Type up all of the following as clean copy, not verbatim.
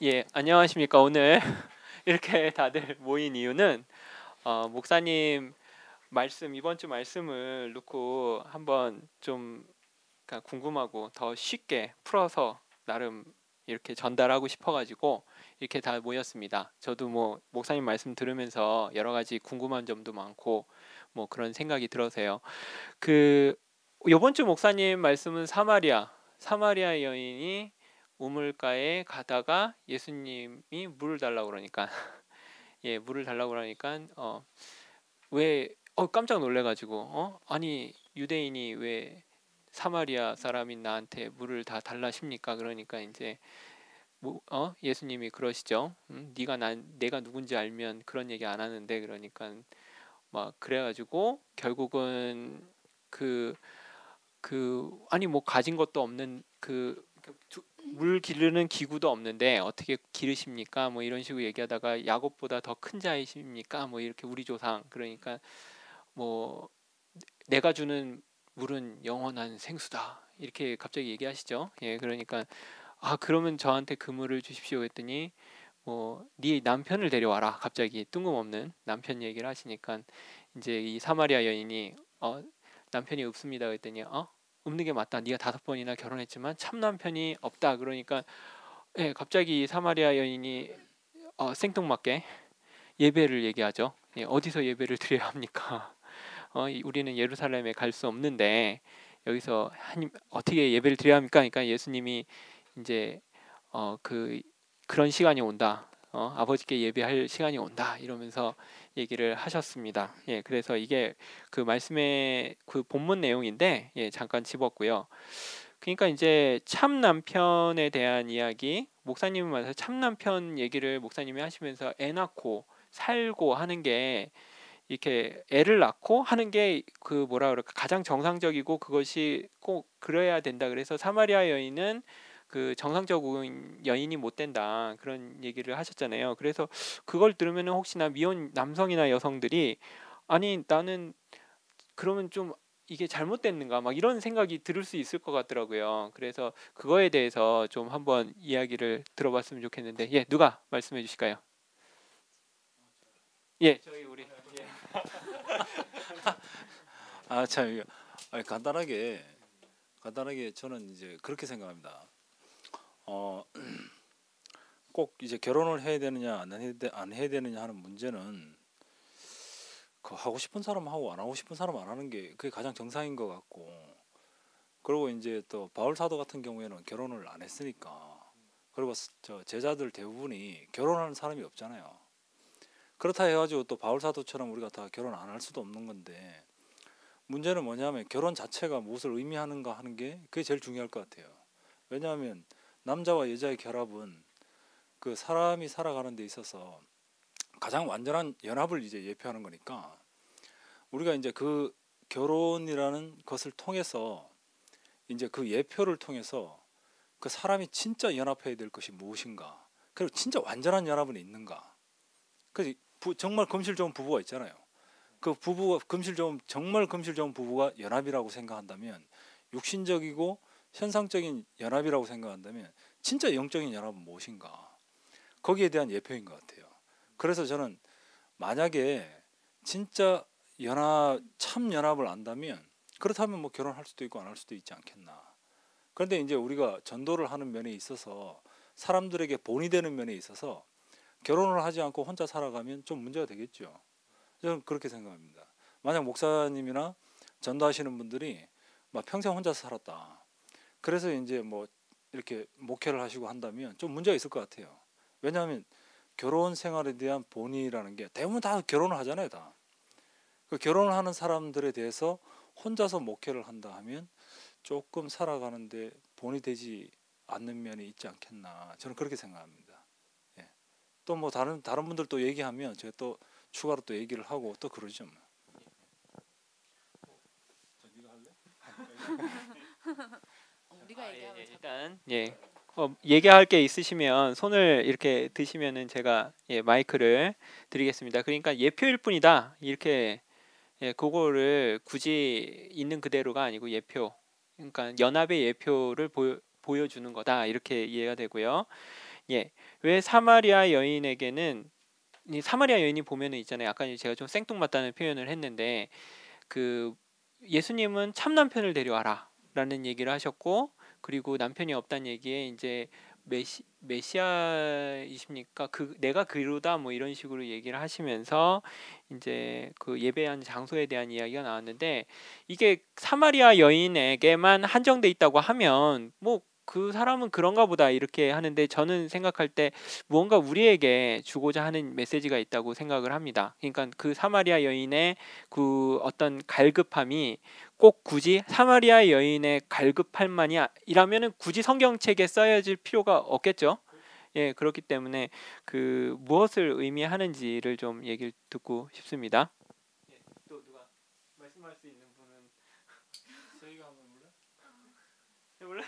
예, 안녕하십니까. 오늘 이렇게 다들 모인 이유는 목사님 말씀 이번 주 말씀을 놓고 한번 좀 그러니까 궁금하고 더 쉽게 풀어서 나름 이렇게 전달하고 싶어가지고 이렇게 다 모였습니다. 저도 뭐 목사님 말씀 들으면서 여러 가지 궁금한 점도 많고 뭐 그런 생각이 들어서요. 그 이번 주 목사님 말씀은 사마리아 여인이 우물가에 가다가 예수님이 물을 달라고 그러니까 예 물을 달라고 그러니까 왜 깜짝 놀래가지고 아니 유대인이 왜 사마리아 사람인 나한테 물을 다 달라십니까? 그러니까 이제 예수님이 그러시죠. 내가 누군지 알면 그런 얘기 안 하는데 그러니까 막 그래가지고 결국은 그 아니 뭐 가진 것도 없는 물 기르는 기구도 없는데 어떻게 기르십니까? 뭐 이런 식으로 얘기하다가 야곱보다 더 큰 자이십니까? 뭐 이렇게 우리 조상 그러니까 뭐 내가 주는 물은 영원한 생수다 이렇게 갑자기 얘기하시죠. 예, 그러니까 그러면 저한테 그 물을 주십시오 했더니 뭐 네 남편을 데려와라 갑자기 뜬금없는 남편 얘기를 하시니까 이제 이 사마리아 여인이 남편이 없습니다 그랬더니 없는 게 맞다. 네가 5번이나 결혼했지만 참 남편이 없다. 그러니까 예, 갑자기 사마리아 여인이 생뚱맞게 예배를 얘기하죠. 예, 어디서 예배를 드려야 합니까? 우리는 예루살렘에 갈 수 없는데 여기서 하나님 어떻게 예배를 드려야 합니까? 그러니까 예수님이 이제 그런 시간이 온다. 아버지께 예배할 시간이 온다. 이러면서 얘기를 하셨습니다. 예, 그래서 이게 그 말씀의 그 본문 내용인데 예, 잠깐 집었고요. 그러니까 이제 참 남편에 대한 이야기, 목사님은 말해서 참 남편 얘기를 목사님이 하시면서 애 낳고 살고 하는 게 이렇게 애를 낳고 하는 게 그 뭐라 그럴까 가장 정상적이고 그것이 꼭 그래야 된다. 그래서 사마리아 여인은 그 정상적인 여인이 못 된다 그런 얘기를 하셨잖아요. 그래서 그걸 들으면 혹시나 미혼 남성이나 여성들이 아니 나는 그러면 좀 이게 잘못됐는가 막 이런 생각이 들을 수 있을 것 같더라고요. 그래서 그거에 대해서 좀 한번 이야기를 들어봤으면 좋겠는데 예 누가 말씀해 주실까요? 예 저희 우리 예. 참 이거 간단하게 저는 이제 그렇게 생각합니다. 어, 꼭 이제 결혼을 해야 되느냐 안 해야 되느냐 하는 문제는 그 하고 싶은 사람 하고 안 하고 싶은 사람 안 하는 게 그게 가장 정상인 것 같고, 그리고 이제 또 바울 사도 같은 경우에는 결혼을 안 했으니까, 그리고 저 제자들 대부분이 결혼하는 사람이 없잖아요. 그렇다 해가지고 또 바울 사도처럼 우리가 다 결혼 안 할 수도 없는 건데, 문제는 뭐냐면 결혼 자체가 무엇을 의미하는가 하는 게 그게 제일 중요할 것 같아요. 왜냐하면 남자와 여자의 결합은 그 사람이 살아가는 데 있어서 가장 완전한 연합을 이제 예표하는 거니까, 우리가 이제 그 결혼이라는 것을 통해서 이제 그 예표를 통해서 그 사람이 진짜 연합해야 될 것이 무엇인가, 그리고 진짜 완전한 연합은 있는가. 그 정말 금실 좋은 부부가 있잖아요. 그 부부가 정말 금실 좋은 부부가 연합이라고 생각한다면, 육신적이고 현상적인 연합이라고 생각한다면 진짜 영적인 연합은 무엇인가, 거기에 대한 예표인 것 같아요. 그래서 저는 만약에 진짜 참 연합을 안다면, 그렇다면 뭐 결혼할 수도 있고 안 할 수도 있지 않겠나. 그런데 이제 우리가 전도를 하는 면에 있어서, 사람들에게 본이 되는 면에 있어서 결혼을 하지 않고 혼자 살아가면 좀 문제가 되겠죠. 저는 그렇게 생각합니다. 만약 목사님이나 전도하시는 분들이 막 평생 혼자서 살았다, 그래서 이제 뭐 이렇게 목회를 하시고 한다면 좀 문제가 있을 것 같아요. 왜냐하면 결혼 생활에 대한 본의라는 게 대부분 다 결혼을 하잖아요. 다. 그 결혼을 하는 사람들에 대해서 혼자서 목회를 한다 하면 조금 살아가는데 본이 되지 않는 면이 있지 않겠나, 저는 그렇게 생각합니다. 예. 또 뭐 다른 분들 또 얘기하면 제가 또 추가로 또 얘기를 하고 또 그러죠. 뭐. 우리가 얘기하면 예, 일단 얘기할 게 있으시면 손을 이렇게 드시면은 제가 마이크를 드리겠습니다. 그러니까 예표일 뿐이다. 이렇게 그거를 굳이 있는 그대로가 아니고 예표. 그러니까 연합의 예표를 보여주는 거다. 이렇게 이해가 되고요. 예, 왜 사마리아 여인에게는 이 사마리아 여인이 보면은 있잖아요. 아까 제가 좀 생뚱맞다는 표현을 했는데 그 예수님은 참 남편을 데려와라라는 얘기를 하셨고 그리고 남편이 없다는 얘기에 이제 메시아이십니까? 그 내가 그로다 뭐 이런 식으로 얘기를 하시면서 이제 그 예배한 장소에 대한 이야기가 나왔는데 이게 사마리아 여인에게만 한정돼 있다고 하면 뭐 그 사람은 그런가 보다 이렇게 하는데 저는 생각할 때 무언가 우리에게 주고자 하는 메시지가 있다고 생각을 합니다. 그러니까 그 사마리아 여인의 그 어떤 갈급함이 꼭 굳이 사마리아 여인의 갈급할만이라면은 굳이 성경책에 써야질 필요가 없겠죠. 예, 그렇기 때문에 그 무엇을 의미하는지를 좀 얘기를 듣고 싶습니다. 예, 또 누가 말씀할 수 있는 분은 저희가 한번 볼래? 해볼래?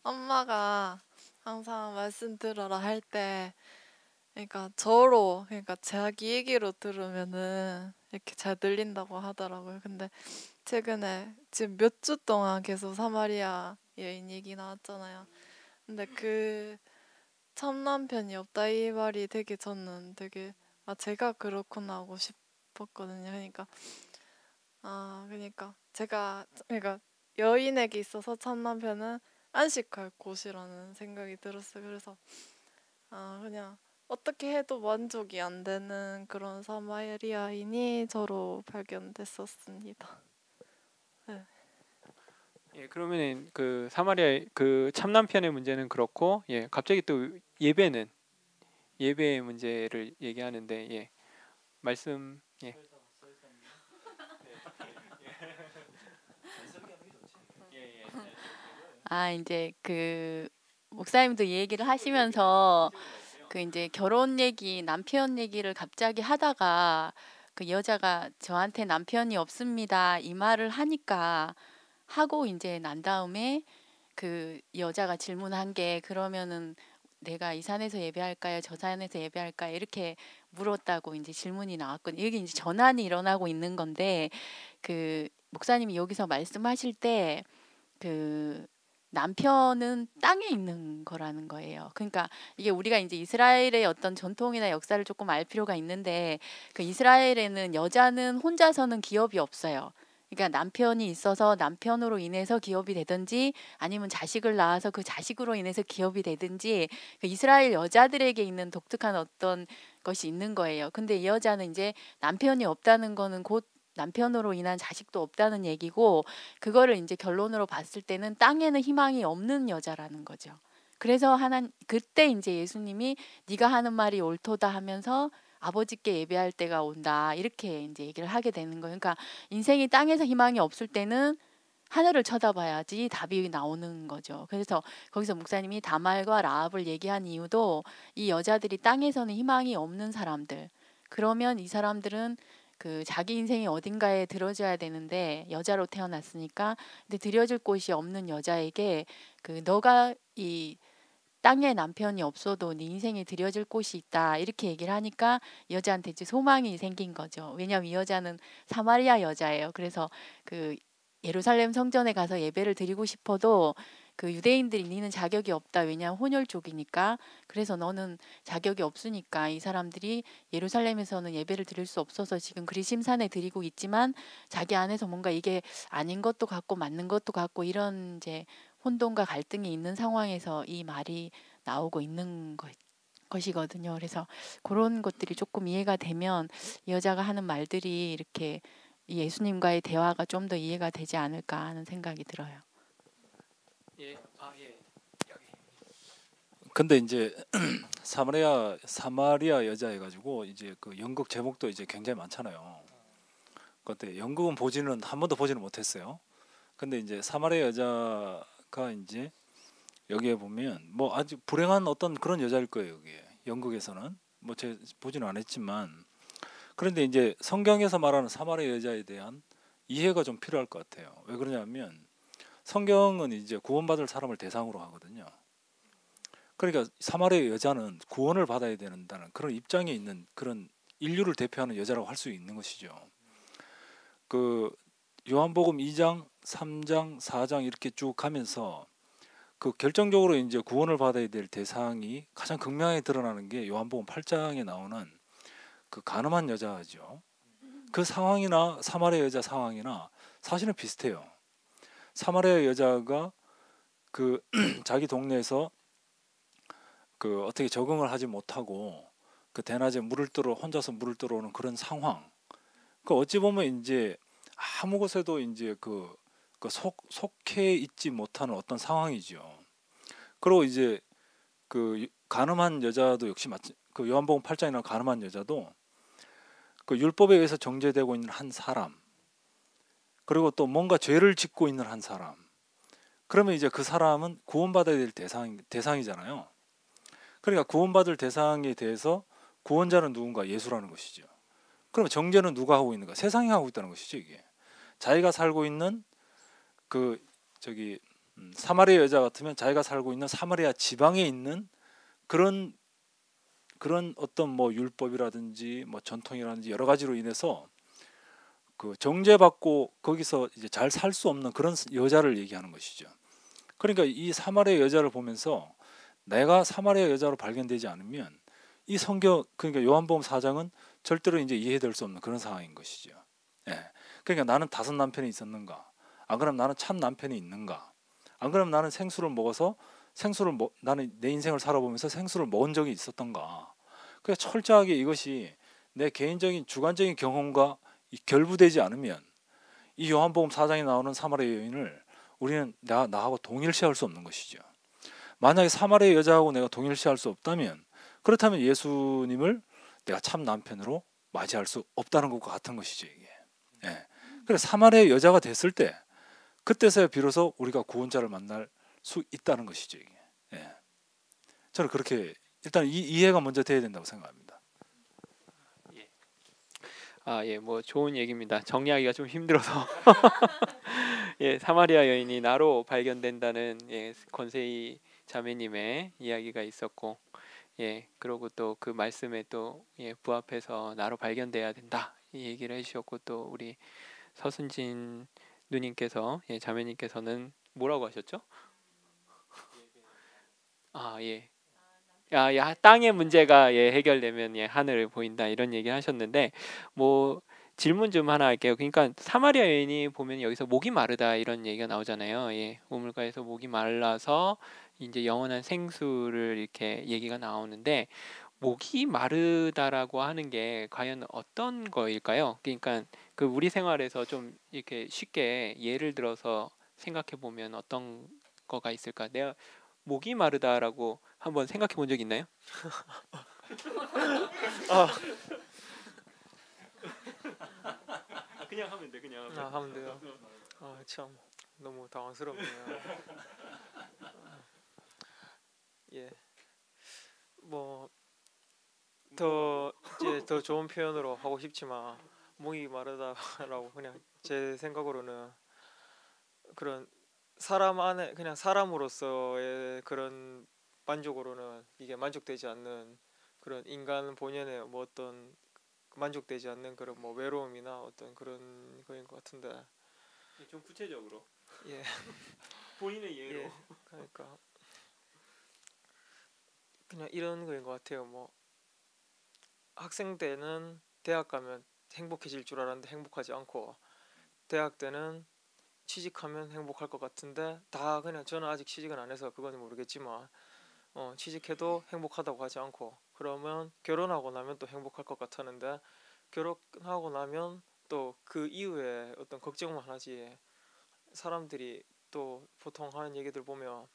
엄마가 항상 말씀 들어라 할 때, 그러니까 그러니까 자기 얘기로 들으면은 이렇게 잘 들린다고 하더라고요. 근데 최근에 지금 몇 주 동안 계속 사마리아 여인 얘기 나왔잖아요. 근데 그 참남편이 없다 이 말이 되게 저는 되게 제가 그렇구나 하고 싶었거든요. 그러니까 그러니까 여인에게 있어서 참남편은 안식할 곳이라는 생각이 들었어요. 그래서 그냥 어떻게 해도 만족이 안 되는 그런 사마리아인이 저로 발견됐었습니다. 네. 예, 그러면은 그 사마리아 그 참남편의 문제는 그렇고 예, 갑자기 또 예배의 문제를 얘기하는데 예, 말씀 예. 이제 그 목사님도 이 얘기를 하시면서 그 이제 결혼 얘기, 남편 얘기를 갑자기 하다가 그 여자가 저한테 남편이 없습니다. 이 말을 하니까 하고 이제 난 다음에 그 여자가 질문한 게 그러면은 내가 이 산에서 예배할까요? 저 산에서 예배할까요? 이렇게 물었다고 이제 질문이 나왔거든요. 여기 이제 전환이 일어나고 있는 건데 그 목사님이 여기서 말씀하실 때 그 남편은 땅에 있는 거라는 거예요. 그러니까 이게 우리가 이제 이스라엘의 어떤 전통이나 역사를 조금 알 필요가 있는데 그 이스라엘에는 여자는 혼자서는 기업이 없어요. 그러니까 남편이 있어서 남편으로 인해서 기업이 되든지 아니면 자식을 낳아서 그 자식으로 인해서 기업이 되든지 그 이스라엘 여자들에게 있는 독특한 어떤 것이 있는 거예요. 근데 이 여자는 이제 남편이 없다는 거는 곧 남편으로 인한 자식도 없다는 얘기고 그거를 이제 결론으로 봤을 때는 땅에는 희망이 없는 여자라는 거죠. 그래서 그때 이제 예수님이 네가 하는 말이 옳도다 하면서 아버지께 예배할 때가 온다 이렇게 이제 얘기를 하게 되는 거예요. 그러니까 인생이 땅에서 희망이 없을 때는 하늘을 쳐다봐야지 답이 나오는 거죠. 그래서 거기서 목사님이 다말과 라합을 얘기한 이유도 이 여자들이 땅에서는 희망이 없는 사람들. 그러면 이 사람들은 그 자기 인생이 어딘가에 들어져야 되는데 여자로 태어났으니까 근데 들여질 곳이 없는 여자에게 그 너가 이 땅에 남편이 없어도 네 인생에 들여질 곳이 있다 이렇게 얘기를 하니까 여자한테 이제 소망이 생긴 거죠. 왜냐하면 이 여자는 사마리아 여자예요. 그래서 그 예루살렘 성전에 가서 예배를 드리고 싶어도 그 유대인들이 니는 자격이 없다. 왜냐하면 혼혈 쪽이니까. 그래서 너는 자격이 없으니까 이 사람들이 예루살렘에서는 예배를 드릴 수 없어서 지금 그리심산에 드리고 있지만 자기 안에서 뭔가 이게 아닌 것도 같고 맞는 것도 같고 이런 이제 혼돈과 갈등이 있는 상황에서 이 말이 나오고 있는 것이거든요. 그래서 그런 것들이 조금 이해가 되면 이 여자가 하는 말들이 이렇게 이 예수님과의 대화가 좀 더 이해가 되지 않을까 하는 생각이 들어요. 예. 예. 여기. 근데 이제 사마리아 여자 해가지고 이제 그 연극 제목도 이제 굉장히 많잖아요. 그때 연극은 한 번도 보지는 못했어요. 근데 이제 사마리아 여자가 이제 여기에 보면 뭐 아주 불행한 어떤 그런 여자일 거예요. 여기에 연극에서는 뭐 제가 보지는 않았지만 그런데 이제 성경에서 말하는 사마리아 여자에 대한 이해가 좀 필요할 것 같아요. 왜 그러냐면 성경은 이제 구원받을 사람을 대상으로 하거든요. 그러니까 사마리아 여자는 구원을 받아야 된다는 그런 입장에 있는 그런 인류를 대표하는 여자라고 할 수 있는 것이죠. 그 요한복음 2장, 3장, 4장 이렇게 쭉 가면서 그 결정적으로 이제 구원을 받아야 될 대상이 가장 극명하게 드러나는 게 요한복음 8장에 나오는 그 가늠한 여자죠. 그 상황이나 사마리아 여자 상황이나 사실은 비슷해요. 사마리아 여자가 그 자기 동네에서 그 어떻게 적응을 하지 못하고 그 대낮에 혼자서 물을 들어오는 그런 상황. 그 어찌 보면 이제 아무 곳에도 이제 속해 있지 못하는 어떤 상황이죠. 그리고 이제 그 간음한 여자도 역시 그 요한복음 8장에 나온 간음한 여자도 그 율법에 의해서 정죄되고 있는 한 사람, 그리고 또 뭔가 죄를 짓고 있는 한 사람. 그러면 이제 그 사람은 구원받아야 될 대상이잖아요. 그러니까 구원받을 대상에 대해서 구원자는 누군가? 예수라는 것이죠. 그러면 정죄는 누가 하고 있는가? 세상이 하고 있다는 것이죠. 이게 자기가 살고 있는 그 사마리아 여자 같으면 자기가 살고 있는 사마리아 지방에 있는 그런 어떤 뭐 율법이라든지 뭐 전통이라든지 여러 가지로 인해서 그 정죄받고 거기서 이제 잘 살 수 없는 그런 여자를 얘기하는 것이죠. 그러니까 이 사마리아 여자를 보면서 내가 사마리아 여자로 발견되지 않으면 이 성경, 그러니까 요한복음 4장은 절대로 이제 이해될 수 없는 그런 상황인 것이죠. 예. 그러니까 나는 5남편이 있었는가? 안 그러면 나는 참 남편이 있는가? 안 그러면 나는 나는 내 인생을 살아보면서 생수를 먹은 적이 있었던가? 그러니까 철저하게 이것이 내 개인적인 주관적인 경험과 결부되지 않으면 이 요한복음 4장에 나오는 사마리아 여인을 우리는 나하고 동일시할 수 없는 것이죠. 만약에 사마리아 여자하고 내가 동일시할 수 없다면, 그렇다면 예수님을 내가 참 남편으로 맞이할 수 없다는 것과 같은 것이죠, 이게. 예. 그래서 사마리아 여자가 됐을 때, 그때서야 비로소 우리가 구원자를 만날 수 있다는 것이죠, 이게. 예. 저는 그렇게 일단 이해가 먼저 돼야 된다고 생각합니다. 뭐 좋은 얘기입니다. 정리하기가 좀 힘들어서. 사마리아 여인이 나로 발견된다는 권세희 자매님의 이야기가 있었고, 그리고 또 그 말씀에 또 부합해서 나로 발견돼야 된다 이 얘기를 해주셨고, 또 우리 서순진 누님께서 자매님께서는 뭐라고 하셨죠? 땅의 문제가 해결되면 해늘을 보인다 이런 얘기를 하셨는데, 뭐 질문 좀 하나 할게요. 그러니까 사마리아 여인이 보면 여기서 목이 마르다 이런 얘기가 나오잖아요. 우물가에서 목이 말라서 이제 영원한 생수를 이렇게 얘기가 나오는데, 목이 마르다라고 하는 게 과연 어떤 거일까요? 그러니까 그 우리 생활에서 좀 이렇게 쉽게 예를 들어서 생각해 보면 어떤 거가 있을까? 내가 목이 마르다라고 한번 생각해 본 적 있나요? 그냥 하면 돼, 그냥 하면. 하면 돼요. 참 너무 당황스럽네요. 뭐 더 좋은 표현으로 하고 싶지만 목이 마르다라고 그냥 제 생각으로는 그런 사람 안에 그냥 사람으로서의 그런 만족으로는 이게 만족되지 않는 그런 인간 본연의 뭐 어떤 만족되지 않는 그런 뭐 외로움이나 어떤 그런 거인 것 같은데. 좀 구체적으로. 예. 본인의 예로. 그러니까 그냥 이런 거인 것 같아요. 뭐 학생 때는 대학 가면 행복해질 줄 알았는데 행복하지 않고, 대학 때는 취직하면 행복할 것 같은데 다 그냥, 저는 아직 취직은 안 해서 그건 모르겠지만 취직해도 행복하다고 하지 않고, 그러면 결혼하고 나면 또 행복할 것 같았는데 결혼하고 나면 또 그 이후에 어떤 걱정만 하지. 사람들이 또 보통 하는 얘기들 보면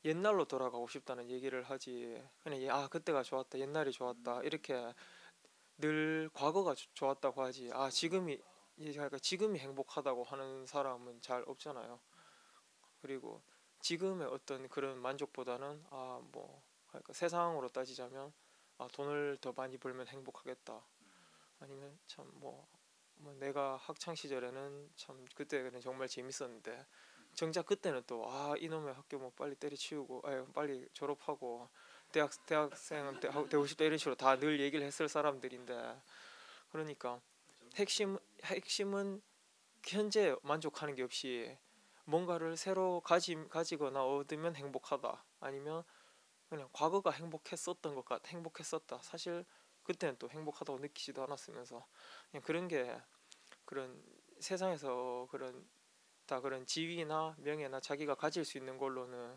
옛날로 돌아가고 싶다는 얘기를 하지, 그냥 그때가 좋았다, 옛날이 좋았다 이렇게 늘 과거가 좋았다고 하지, 지금이 행복하다고 하는 사람은 잘 없잖아요. 그리고 지금의 어떤 그런 만족보다는 그러니까 세상으로 따지자면 돈을 더 많이 벌면 행복하겠다, 아니면 참 뭐 내가 학창 시절에는 참 그때는 정말 재밌었는데 정작 그때는 또 이놈의 학교 뭐 빨리 때려치우고 빨리 졸업하고 대학생 되고 싶다 이런 식으로 다 늘 얘기를 했을 사람들인데, 그러니까 핵심은 현재 만족하는 게 없이 뭔가를 새로 가지거나 얻으면 행복하다. 아니면 그냥 과거가 행복했었다. 사실 그때는 또 행복하다고 느끼지도 않았으면서 그냥 그런 게 그런 세상에서 그런 지위나 명예나 자기가 가질 수 있는 걸로는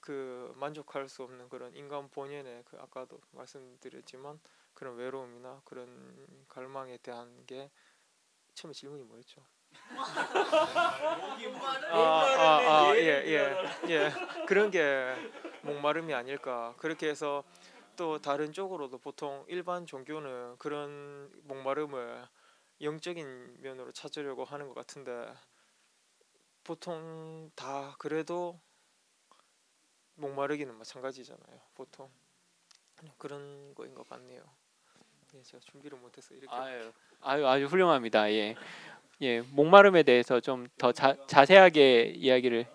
그 만족할 수 없는 그런 인간 본연의 그 아까도 말씀드렸지만 그런 외로움이나 그런 갈망에 대한 게 처음에 질문이 뭐였죠? 예. 그런 게 목마름이 아닐까. 그렇게 해서 또 다른 쪽으로도 보통 일반 종교는 그런 목마름을 영적인 면으로 찾으려고 하는 것 같은데 보통 다 그래도 목마르기는 마찬가지잖아요. 보통 그냥 그런 거인 것 같네요. 예, 제가 준비를 못해서 이렇게 아주 훌륭합니다. 예. 예, 목마름에 대해서 좀 더 자세하게 이야기를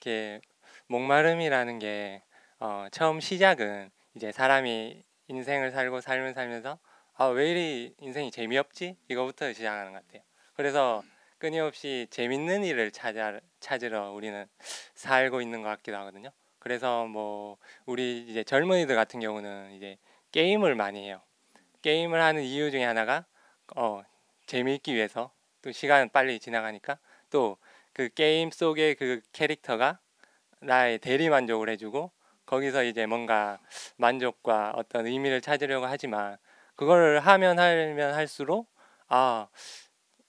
이렇게 목마름이라는 게 처음 시작은 이제 사람이 인생을 살고 삶을 살면서 왜 이리 인생이 재미없지? 이거부터 시작하는 것 같아요. 그래서 끊임없이 재밌는 일을 찾으러 우리는 살고 있는 것 같기도 하거든요. 그래서 뭐 우리 이제 젊은이들 같은 경우는 이제 게임을 많이 해요. 게임을 하는 이유 중에 하나가 재미있기 위해서, 또 시간 빨리 지나가니까, 또 그 게임 속의 그 캐릭터가 나의 대리 만족을 해주고 거기서 이제 뭔가 만족과 어떤 의미를 찾으려고 하지만 그걸 하면 할수록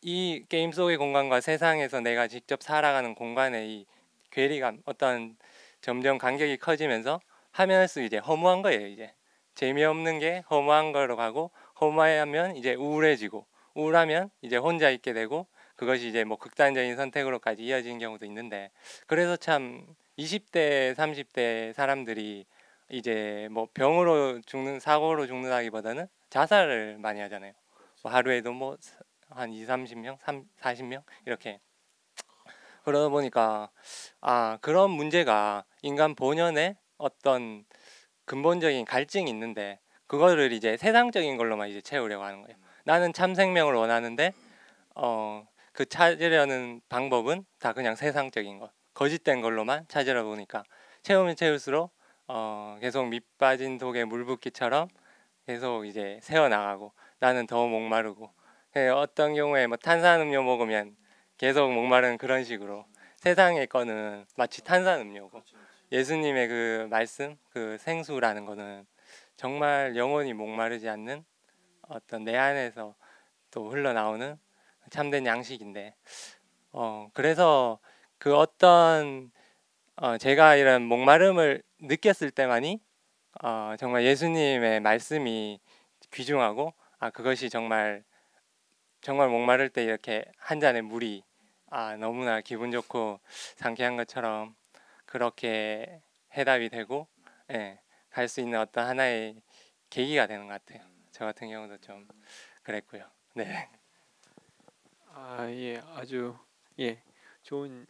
이 게임 속의 공간과 세상에서 내가 직접 살아가는 공간의 이 괴리감, 어떤 점점 간격이 커지면서 하면 할수록 이제 허무한 거예요. 이제 재미없는 게 허무한 거로 가고, 허무하면 이제 우울해지고, 우울하면 이제 혼자 있게 되고, 그것이 이제 뭐 극단적인 선택으로까지 이어지는 경우도 있는데, 그래서 참 20대 30대 사람들이 이제 뭐 병으로 죽는, 사고로 죽는다기보다는 자살을 많이 하잖아요. 뭐 하루에도 뭐 한 2, 30명, 40명 이렇게. 그러다 보니까 그런 문제가 인간 본연의 어떤 근본적인 갈증이 있는데, 그거를 이제 세상적인 걸로만 이제 채우려고 하는 거예요. 나는 참 생명을 원하는데 그 찾으려는 방법은 다 그냥 세상적인 것, 거짓된 걸로만 찾으려 보니까 채우면 채울수록 계속 밑 빠진 독에 물 붓기처럼 계속 이제 새어 나가고, 나는 더 목마르고, 어떤 경우에 뭐 탄산음료 먹으면 계속 목마른 그런 식으로 세상의 거는 마치 탄산음료고, 예수님의 그 말씀, 그 생수라는 거는 정말 영원히 목마르지 않는 어떤 내 안에서 또 흘러나오는 참된 양식인데, 그래서 그 어떤 제가 이런 목마름을 느꼈을 때만이 정말 예수님의 말씀이 귀중하고, 그것이 정말 목마를 때 이렇게 한 잔의 물이 너무나 기분 좋고 상쾌한 것처럼 그렇게 해답이 되고, 갈 수 있는 어떤 하나의 계기가 되는 것 같아요. 저 같은 경우도 좀 그랬고요. 네. 예, 아주 좋은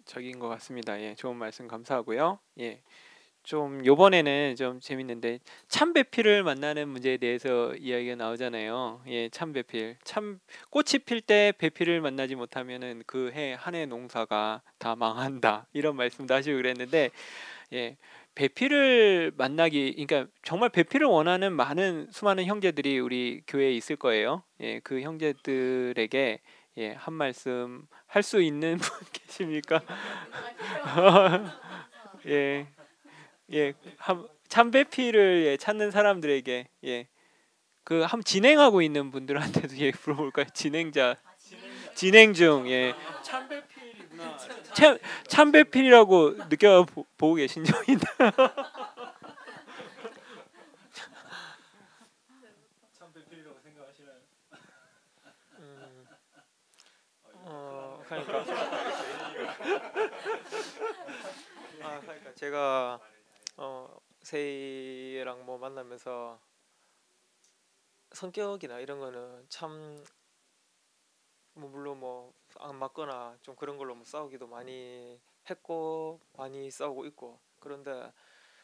적인 것 같습니다. 예, 좋은 말씀 감사하고요. 예, 좀 요번에는 좀 재밌는데 참배필을 만나는 문제에 대해서 이야기가 나오잖아요. 예, 참배필, 참 꽃이 필 때 배필을 만나지 못하면은 그 해 한 해 농사가 다 망한다, 이런 말씀도 하시고 그랬는데, 예, 배필을 만나기, 그러니까 정말 배필을 원하는 수많은 형제들이 우리 교회에 있을 거예요. 예, 그 형제들에게 한 말씀 할 수 있는 분 계십니까? 예, 참배필을 찾는 사람들에게 그 한번 진행하고 있는 분들한테도 물어볼까요? 진행 중. 참배필이구나. 참배필이라고 보고 계신 적 있나요? 참배필이라고 생각하시나요? 그러니까 제가 세이랑 뭐 만나면서 성격이나 이런 거는 참 뭐 물론 뭐 안 맞거나 좀 그런 걸로 뭐 싸우기도 많이 했고 많이 싸우고 있고, 그런데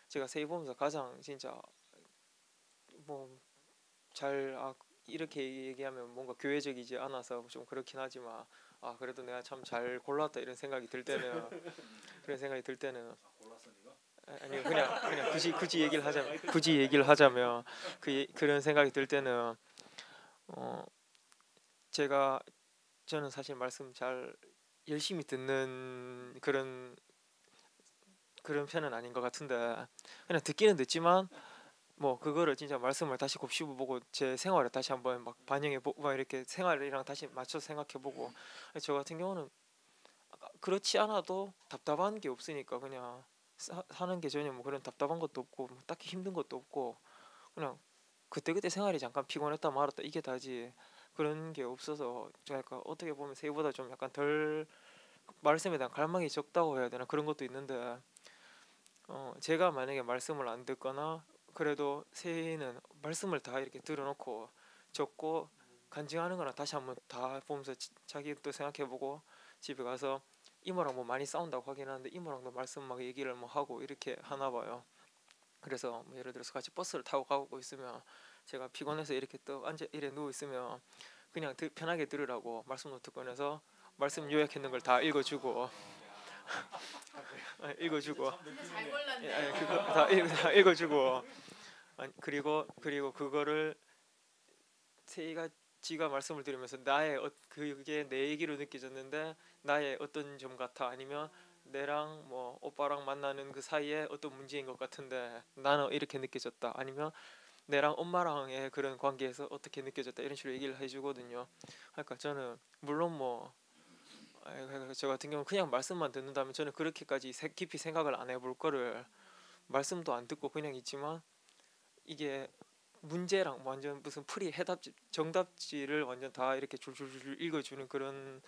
제가 세이 보면서 가장 진짜 뭐 잘 이렇게 얘기하면 뭔가 교회적이지 않아서 좀 그렇긴 하지만 그래도 내가 참 잘 골랐다 이런 생각이 들 때는 그런 생각이 들 때는 아니 그냥 굳이 얘기를 하자면 그런 생각이 들 때는 어 저는 사실 말씀 잘 열심히 듣는 그런 편은 아닌 것 같은데 그냥 듣기는 듣지만 뭐 그거를 진짜 말씀을 다시 곱씹어보고 제 생활에 다시 한번 막 반영해보고 막 이렇게 생활이랑 다시 맞춰서 생각해보고 저 같은 경우는 그렇지 않아도 답답한 게 없으니까 그냥 사는 게 전혀 뭐 그런 답답한 것도 없고 뭐 딱히 힘든 것도 없고 그냥 그때그때 생활이 잠깐 피곤했다 말았다 이게 다지 그런 게 없어서 좀 약간 어떻게 보면 세이보다 좀 약간 덜 말씀에 대한 갈망이 적다고 해야 되나 그런 것도 있는데 제가 만약에 말씀을 안 듣거나 그래도 세이는 말씀을 다 이렇게 들어놓고 적고 간증하는 거랑 다시 한번 다 보면서 자기 또 생각해보고 집에 가서 이모랑 뭐 많이 싸운다고 하긴 하는데 이모랑도 말씀 막 얘기를 뭐 하고 이렇게 하나 봐요. 그래서 뭐 예를 들어서 같이 버스를 타고 가고 있으면 제가 피곤해서 이렇게 또 앉아 이래 누워 있으면 그냥 편하게 들으라고 말씀 노트 꺼내서 말씀 요약했는 걸 다 읽어주고 그거 다 읽어주고 그리고 그거를 세이가 지가 말씀을 들으면서 그게 내 얘기로 느껴졌는데 나의 어떤 점 같아 아니면 내랑 뭐 오빠랑 만나는 그 사이에 어떤 문제인 것 같은데 나는 이렇게 느껴졌다 아니면 내랑 엄마랑의 그런 관계에서 어떻게 느껴졌다 이런 식으로 얘기를 해주거든요. 그러니까 저는 물론 뭐 저 같은 경우는 그냥 말씀만 듣는다면 저는 그렇게까지 깊이 생각을 안 해볼 거를 말씀도 안 듣고 그냥 있지만 이게 문제랑 완전 무슨 정답지를 완전 다 이렇게 줄줄줄 읽어주는 그런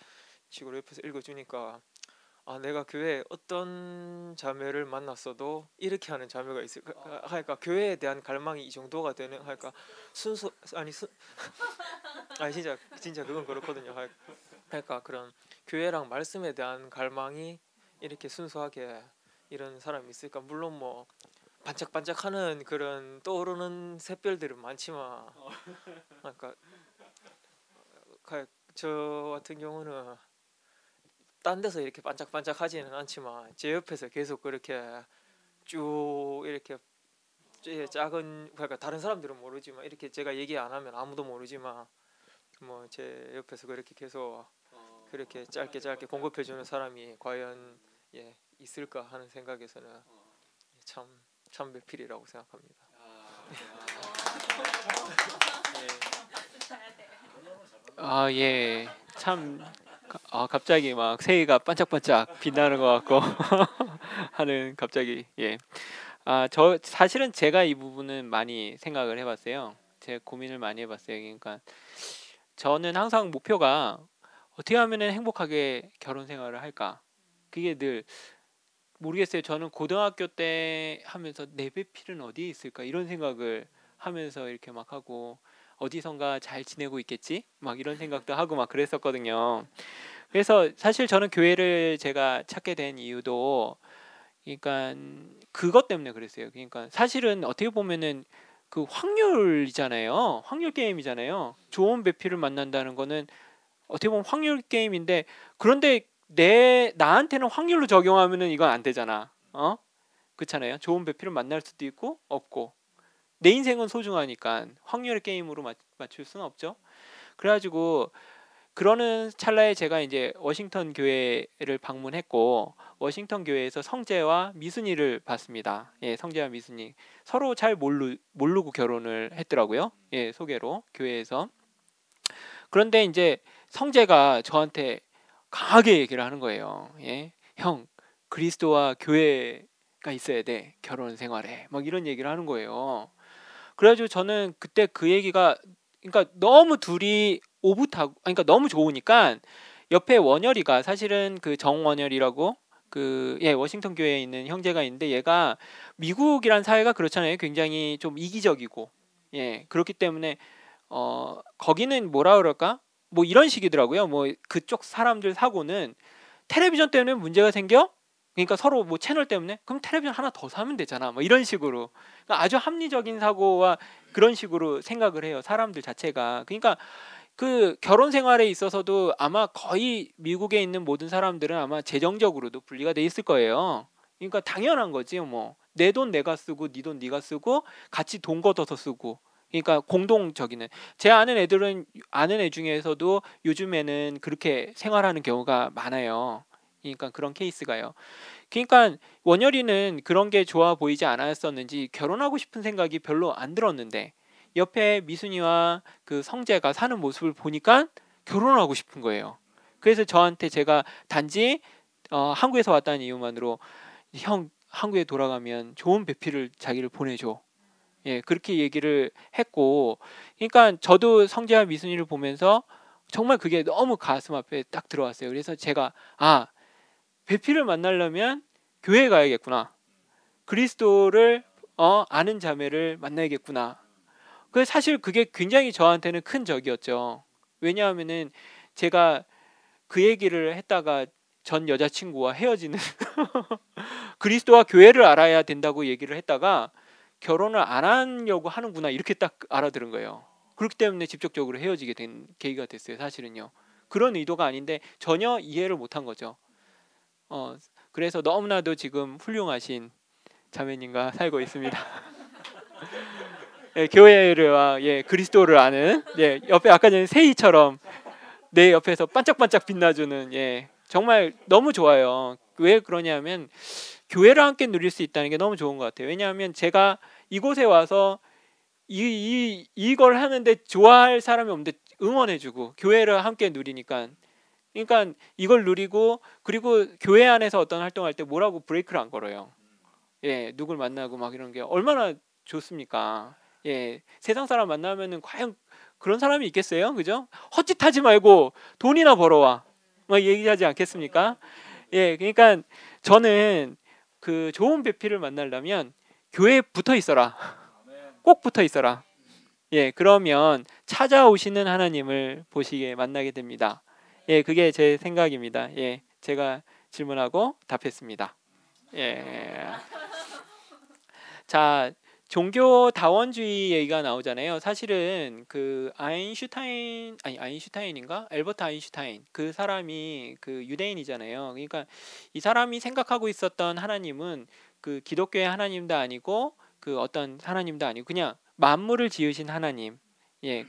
식으로 옆에서 읽어주니까 내가 교회에 어떤 자매를 만났어도 이렇게 하는 자매가 있을까 하니까 교회에 대한 갈망이 이 정도가 되는 하니까 아니 진짜 그건 그렇거든요. 그러니까 그런 교회랑 말씀에 대한 갈망이 이렇게 순수하게 이런 사람이 있을까 물론 뭐 반짝반짝하는 그런 떠오르는 샛별들은 많지만 그러니까 저 같은 경우는 딴 데서 이렇게 반짝반짝하지는 않지만 제 옆에서 계속 그렇게 쭉 이렇게 작은 그러니까 다른 사람들은 모르지만 이렇게 제가 얘기 안 하면 아무도 모르지만 뭐 제 옆에서 그렇게 계속 그렇게 짧게 공급해주는 사람이 과연 있을까 하는 생각에서는 참 배필이라고 생각합니다. 예. 참 갑자기 막 세이가 반짝반짝 빛나는 것 같고 하는 갑자기 저 사실은 제가 이 부분은 많이 생각을 해봤어요. 제가 고민을 많이 해봤어요. 그러니까 저는 항상 목표가 어떻게 하면은 행복하게 결혼 생활을 할까? 그게 늘 모르겠어요. 저는 고등학교 때 하면서 내 배필은 어디에 있을까? 이런 생각을 하면서 이렇게 막 하고 어디선가 잘 지내고 있겠지? 막 이런 생각도 하고 막 그랬었거든요. 그래서 사실 저는 교회를 제가 찾게 된 이유도 그러니까 그것 때문에 그랬어요. 그러니까 사실은 어떻게 보면은 그 확률이잖아요. 확률 게임이잖아요. 좋은 배필을 만난다는 거는 어떻게 보면 확률 게임인데 그런데 나한테는 확률로 적용하면은 이건 안 되잖아. 그렇잖아요. 좋은 배필을 만날 수도 있고 없고 내 인생은 소중하니까 확률의 게임으로 맞출 수는 없죠. 그래가지고 그러는 찰나에 제가 이제 워싱턴 교회를 방문했고 워싱턴 교회에서 성재와 미순이를 봤습니다. 성재와 미순이 서로 잘 모르고 결혼을 했더라고요. 소개로 교회에서. 그런데 이제 성재가 저한테 강하게 얘기를 하는 거예요. 형, 그리스도와 교회가 있어야 돼. 결혼 생활에. 막 이런 얘기를 하는 거예요. 그래가지고 저는 그때 그 얘기가 그러니까 너무 둘이 오붓하고 그러니까 너무 좋으니까 옆에 원열이가 사실은 그 정원열이라고 워싱턴 교회에 있는 형제가 있는데 얘가 미국이란 사회가 그렇잖아요. 굉장히 좀 이기적이고 그렇기 때문에 거기는 뭐라 그럴까? 뭐 이런 식이더라고요. 뭐 그쪽 사람들 사고는 텔레비전 때문에 문제가 생겨? 그러니까 서로 뭐 채널 때문에 그럼 텔레비전 하나 더 사면 되잖아. 뭐 이런 식으로 그러니까 아주 합리적인 사고와 그런 식으로 생각을 해요. 사람들 자체가. 그러니까 그 결혼 생활에 있어서도 아마 거의 미국에 있는 모든 사람들은 아마 재정적으로도 분리가 돼 있을 거예요. 그러니까 당연한 거지 뭐. 내 돈 내가 쓰고 네 돈 네가 쓰고 같이 돈 걷어서 쓰고. 그러니까 공동적이는 제 아는 애 중에서도 요즘에는 그렇게 생활하는 경우가 많아요. 그러니까 그런 케이스가요. 그러니까 원열이는 그런 게 좋아 보이지 않았었는지 결혼하고 싶은 생각이 별로 안 들었는데 옆에 미순이와 그 성재가 사는 모습을 보니까 결혼하고 싶은 거예요. 그래서 저한테 제가 단지 한국에서 왔다는 이유만으로 형 한국에 돌아가면 좋은 배필을 자기를 보내줘. 예, 그렇게 얘기를 했고, 그러니까 저도 성재와 미순이를 보면서 정말 그게 너무 가슴 앞에 딱 들어왔어요. 그래서 제가 배필을 만나려면 교회에 가야겠구나. 그리스도를 아는 자매를 만나야겠구나. 그 사실 그게 굉장히 저한테는 큰 적이었죠. 왜냐하면은 제가 그 얘기를 했다가 전 여자친구와 헤어지는 그리스도와 교회를 알아야 된다고 얘기를 했다가 결혼을 안 하려고 하는구나 이렇게 딱 알아들은 거예요. 그렇기 때문에 직접적으로 헤어지게 된 계기가 됐어요. 사실은요. 그런 의도가 아닌데 전혀 이해를 못한 거죠. 그래서 너무나도 지금 훌륭하신 자매님과 살고 있습니다. 예, 교회를 그리스도를 아는 옆에 아까 전에 세이처럼 내 옆에서 반짝반짝 빛나주는 정말 너무 좋아요. 왜 그러냐면 교회를 함께 누릴 수 있다는 게 너무 좋은 것 같아요. 왜냐하면 제가 이곳에 와서 이걸 하는데 좋아할 사람이 없는데 응원해주고 교회를 함께 누리니까 그러니까 이걸 누리고 그리고 교회 안에서 어떤 활동할 때 뭐라고 브레이크를 안 걸어요. 누굴 만나고 막 이런 게 얼마나 좋습니까? 세상 사람 만나면은 과연 그런 사람이 있겠어요? 그죠? 헛짓하지 말고 돈이나 벌어와 막 얘기하지 않겠습니까? 그러니까 저는 그 좋은 배필을 만나려면 교회에 붙어 있어라. 꼭 붙어 있어라. 그러면 찾아오시는 하나님을 보시게 만나게 됩니다. 그게 제 생각입니다. 제가 질문하고 답했습니다. 자, 종교 다원주의 얘기가 나오잖아요. 사실은 그 아인슈타인인가? 엘버트 아인슈타인 그 사람이 그 유대인이잖아요. 그러니까 이 사람이 생각하고 있었던 하나님은 그 기독교의 하나님도 아니고 그 어떤 하나님도 아니고 그냥 만물을 지으신 하나님.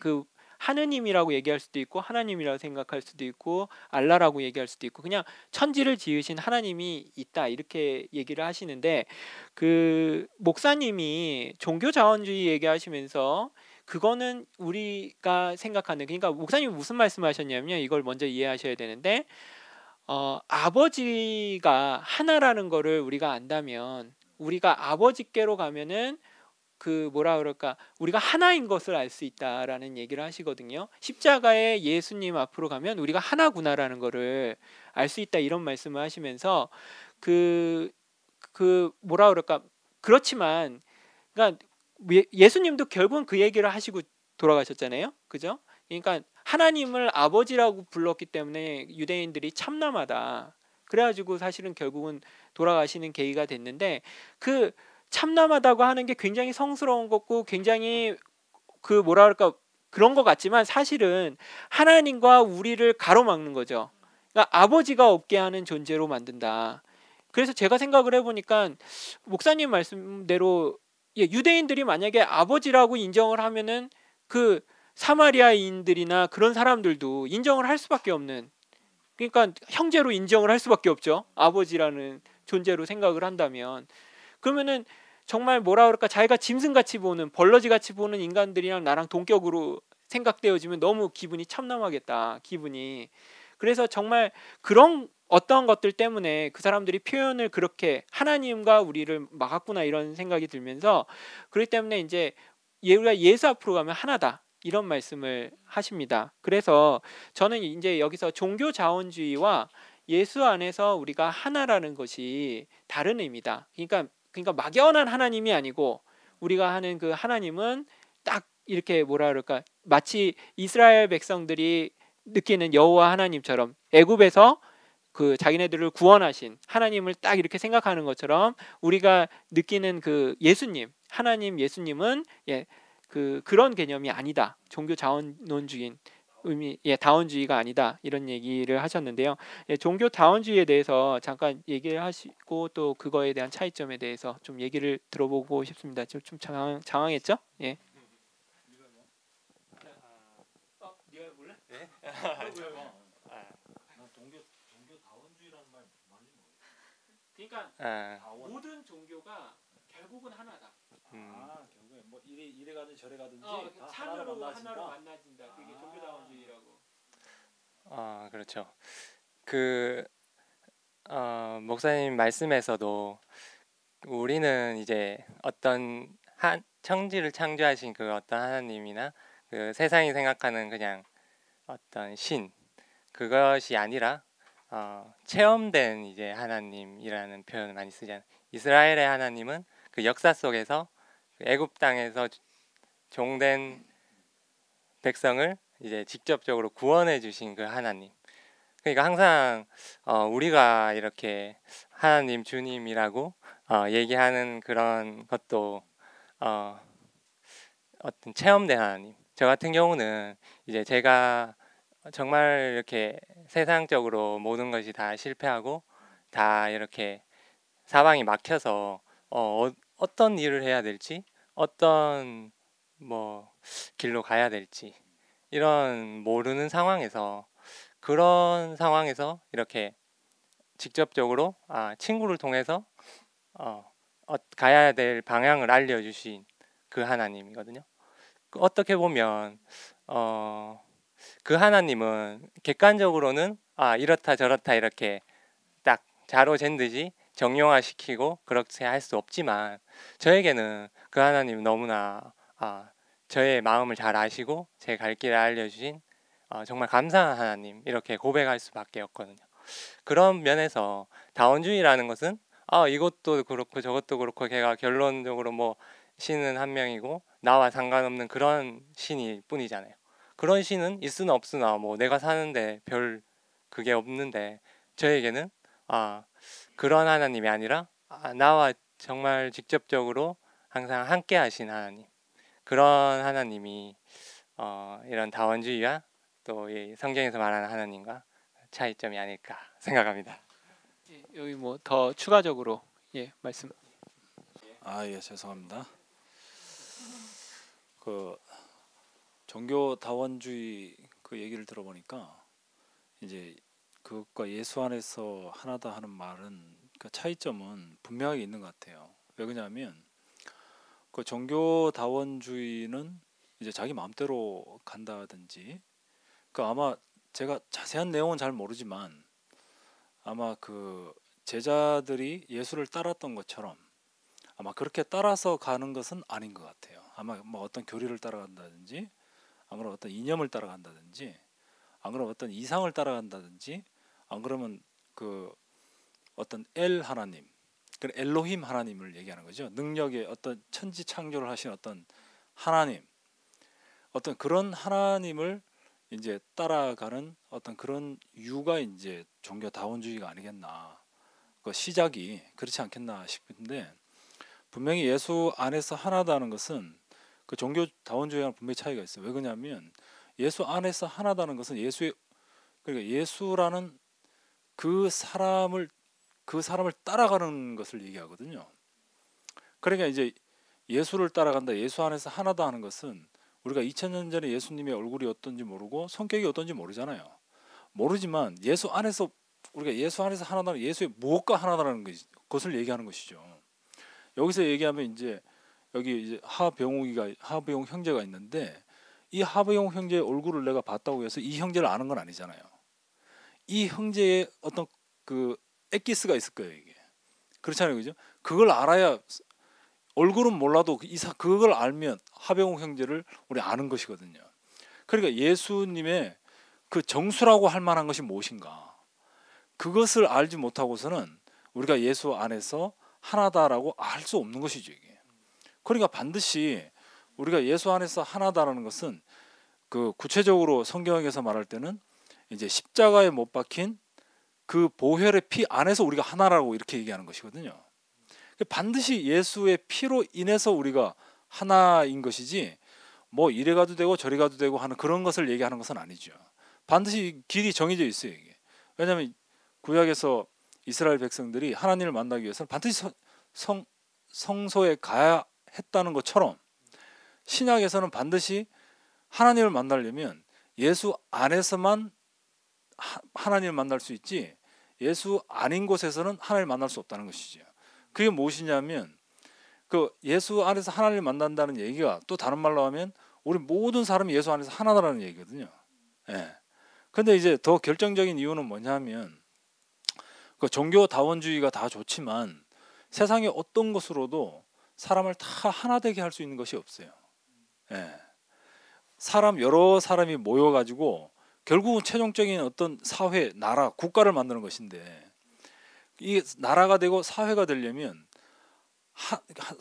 그 하느님이라고 얘기할 수도 있고 하나님이라고 생각할 수도 있고 알라라고 얘기할 수도 있고 그냥 천지를 지으신 하나님이 있다 이렇게 얘기를 하시는데 그 목사님이 종교 자원주의 얘기하시면서 그거는 우리가 생각하는 그러니까 목사님이 무슨 말씀하셨냐면 이걸 먼저 이해하셔야 되는데 아버지가 하나라는 거를 우리가 안다면 우리가 아버지께로 가면은 그 뭐라 그럴까 우리가 하나인 것을 알 수 있다라는 얘기를 하시거든요. 십자가에 예수님 앞으로 가면 우리가 하나구나라는 거를 알 수 있다 이런 말씀을 하시면서 그 뭐라 그럴까 그렇지만 그러니까 예수님도 결국은 그 얘기를 하시고 돌아가셨잖아요. 그죠? 그러니까 하나님을 아버지라고 불렀기 때문에 유대인들이 참남하다. 그래가지고 사실은 결국은 돌아가시는 계기가 됐는데 그 참남하다고 하는 게 굉장히 성스러운 거고 굉장히 그 뭐라 그럴까 그런 것 같지만 사실은 하나님과 우리를 가로막는 거죠. 그러니까 아버지가 없게 하는 존재로 만든다. 그래서 제가 생각을 해보니까 목사님 말씀대로 유대인들이 만약에 아버지라고 인정을 하면은 그 사마리아인들이나 그런 사람들도 인정을 할 수밖에 없는 그러니까 형제로 인정을 할 수밖에 없죠. 아버지라는 존재로 생각을 한다면 그러면은 정말 뭐라 그럴까 자기가 짐승같이 보는 벌러지같이 보는 인간들이랑 나랑 동격으로 생각되어지면 너무 기분이 참담하겠다. 기분이. 그래서 정말 그런 어떤 것들 때문에 그 사람들이 표현을 그렇게 하나님과 우리를 막았구나 이런 생각이 들면서 그렇기 때문에 이제 우리가 예수 앞으로 가면 하나다. 이런 말씀을 하십니다. 그래서 저는 이제 여기서 종교 자원주의와 예수 안에서 우리가 하나라는 것이 다른 의미다. 그러니까 막연한 하나님이 아니고 우리가 하는 그 하나님은 딱 이렇게 뭐라 그럴까 마치 이스라엘 백성들이 느끼는 여호와 하나님처럼 애굽에서 그 자기네들을 구원하신 하나님을 딱 이렇게 생각하는 것처럼 우리가 느끼는 그 예수님, 하나님 예수님은 그런 개념이 아니다. 종교 자원론주의인 의미, 다원주의가 아니다. 이런 얘기를 하셨는데요. 종교 다원주의에 대해서 잠깐 얘기를 하시고 또 그거에 대한 차이점에 대해서 좀 얘기를 들어보고 싶습니다. 좀 장황했죠? 예. 네가 볼래? 네? 그러니까 모든 종교가 결국은 하나다. 결국에 뭐 이래 가든 저래 가든지 다 하나로 만나진다. 그게 종교다원주의라고. 그렇죠. 목사님 말씀에서도 우리는 이제 어떤 천지를 창조하신 그 어떤 하나님이나 그 세상이 생각하는 그냥 어떤 신 그것이 아니라 체험된 이제 하나님이라는 표현을 많이 쓰잖아요. 이스라엘의 하나님은 그 역사 속에서 그 애굽 땅에서 종된 백성을 이제 직접적으로 구원해 주신 그 하나님. 그러니까 항상 우리가 이렇게 하나님 주님이라고 얘기하는 그런 것도 어떤 체험된 하나님. 저 같은 경우는 이제 제가 정말 이렇게 세상적으로 모든 것이 다 실패하고 다 이렇게 사방이 막혀서 어떤 일을 해야 될지 어떤 뭐 길로 가야 될지 이런 모르는 상황에서 그런 상황에서 이렇게 직접적으로 친구를 통해서 가야 될 방향을 알려주신 그 하나님이거든요. 어떻게 보면 그 하나님은 객관적으로는 이렇다 저렇다 이렇게 딱 자로 잰 듯이 정형화시키고 그렇게 할 수 없지만 저에게는 그 하나님은 너무나 저의 마음을 잘 아시고 제 갈 길을 알려주신 정말 감사한 하나님 이렇게 고백할 수밖에 없거든요. 그런 면에서 다원주의라는 것은 이것도 그렇고 저것도 그렇고 걔가 결론적으로 뭐 신은 한 명이고 나와 상관없는 그런 신일 뿐이잖아요. 그런 신은 있으나 없으나 뭐 내가 사는데 별 그게 없는데 저에게는 그런 하나님이 아니라 나와 정말 직접적으로 항상 함께 하신 하나님, 그런 하나님이 이런 다원주의와 또 이 성경에서 말하는 하나님과 차이점이 아닐까 생각합니다. 여기 뭐 더 추가적으로 말씀. 예, 죄송합니다. 그 종교 다원주의 그 얘기를 들어보니까 이제 그것과 예수 안에서 하나다 하는 말은 그 차이점은 분명하게 있는 것 같아요. 왜 그러냐면 그 종교 다원주의는 이제 자기 마음대로 간다든지 그 아마 제가 자세한 내용은 잘 모르지만 아마 그 제자들이 예수를 따랐던 것처럼 아마 그렇게 따라서 가는 것은 아닌 것 같아요. 아마 뭐 어떤 교리를 따라간다든지 안 그러면 어떤 이념을 따라간다든지 안 그러면 어떤 이상을 따라간다든지 안 그러면 그 어떤 엘 하나님, 그 엘로힘 하나님을 얘기하는 거죠. 능력의 어떤 천지 창조를 하신 어떤 하나님, 어떤 그런 하나님을 이제 따라가는 어떤 그런 이유가 이제 종교 다원주의가 아니겠나. 그 시작이 그렇지 않겠나 싶은데 분명히 예수 안에서 하나다는 것은 그 종교 다원주의와는 분명히 차이가 있어요. 왜 그러냐면 예수 안에서 하나다는 것은 그러니까 예수라는 그 사람을 따라가는 것을 얘기하거든요. 그러니까 이제 예수를 따라간다, 예수 안에서 하나다 하는 것은 우리가 2000년 전에 예수님의 얼굴이 어떤지 모르고 성격이 어떤지 모르잖아요. 모르지만 우리가 예수 안에서 하나다는 예수의 무엇과 하나다라는 것을 얘기하는 것이죠. 여기서 얘기하면 이제 여기 이제 하병욱 형제가 있는데 이 하병욱 형제의 얼굴을 내가 봤다고 해서 이 형제를 아는 건 아니잖아요. 이 형제의 어떤 그 엑기스가 있을 거예요, 이게. 그렇잖아요, 그죠? 그걸 알아야 얼굴은 몰라도 그걸 알면 하병욱 형제를 우리 아는 것이거든요. 그러니까 예수님의 그 정수라고 할 만한 것이 무엇인가? 그것을 알지 못하고서는 우리가 예수 안에서 하나다라고 알 수 없는 것이죠, 이게. 그러니까 반드시 우리가 예수 안에서 하나다라는 것은 그 구체적으로 성경에서 말할 때는 이제 십자가에 못 박힌 그 보혈의 피 안에서 우리가 하나라고 이렇게 얘기하는 것이거든요. 반드시 예수의 피로 인해서 우리가 하나인 것이지 뭐 이래 가도 되고 저리 가도 되고 하는 그런 것을 얘기하는 것은 아니죠. 반드시 길이 정해져 있어요, 이게. 왜냐하면 구약에서 이스라엘 백성들이 하나님을 만나기 위해서는 반드시 성소에 가야 했다는 것처럼 신약에서는 반드시 하나님을 만나려면 예수 안에서만 하나님을 만날 수 있지 예수 아닌 곳에서는 하나님을 만날 수 없다는 것이죠. 그게 무엇이냐면 그 예수 안에서 하나님을 만난다는 얘기가 또 다른 말로 하면 우리 모든 사람이 예수 안에서 하나다라는 얘기거든요. 예. 근데 이제 더 결정적인 이유는 뭐냐면 그 종교다원주의가 다 좋지만 세상의 어떤 것으로도 사람을 다 하나 되게 할 수 있는 것이 없어요. 예. 여러 사람이 모여가지고 결국은 최종적인 어떤 사회, 나라, 국가를 만드는 것인데 이 나라가 되고 사회가 되려면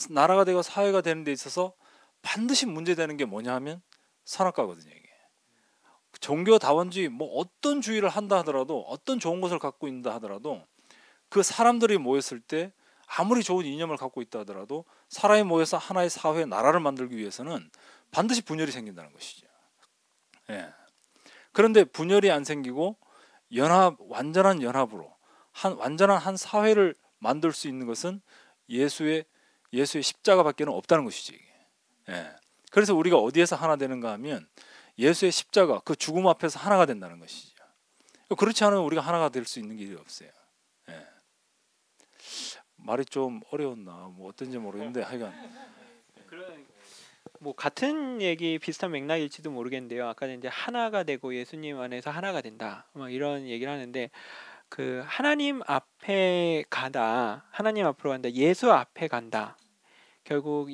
나라가 되고 사회가 되는 데 있어서 반드시 문제되는 게 뭐냐 하면 선악과거든요. 이게 종교다원주의 뭐 어떤 주의를 한다 하더라도 어떤 좋은 것을 갖고 있다 하더라도 그 사람들이 모였을 때 아무리 좋은 이념을 갖고 있다 하더라도 사람이 모여서 하나의 사회, 나라를 만들기 위해서는 반드시 분열이 생긴다는 것이죠. 예. 그런데 분열이 안 생기고 완전한 연합으로 완전한 한 사회를 만들 수 있는 것은 예수의 십자가밖에는 없다는 것이지. 예. 그래서 우리가 어디에서 하나 되는가 하면 예수의 십자가 그 죽음 앞에서 하나가 된다는 것이죠. 그렇지 않으면 우리가 하나가 될 수 있는 길이 없어요. 예. 말이 좀 어려웠나 뭐 어떤지 모르겠는데 하여간 그런 뭐 같은 얘기 비슷한 맥락일지도 모르겠는데요. 아까 이제 하나가 되고 예수님 안에서 하나가 된다. 뭐 이런 얘기를 하는데 그 하나님 앞에 가다, 하나님 앞으로 간다, 예수 앞에 간다. 결국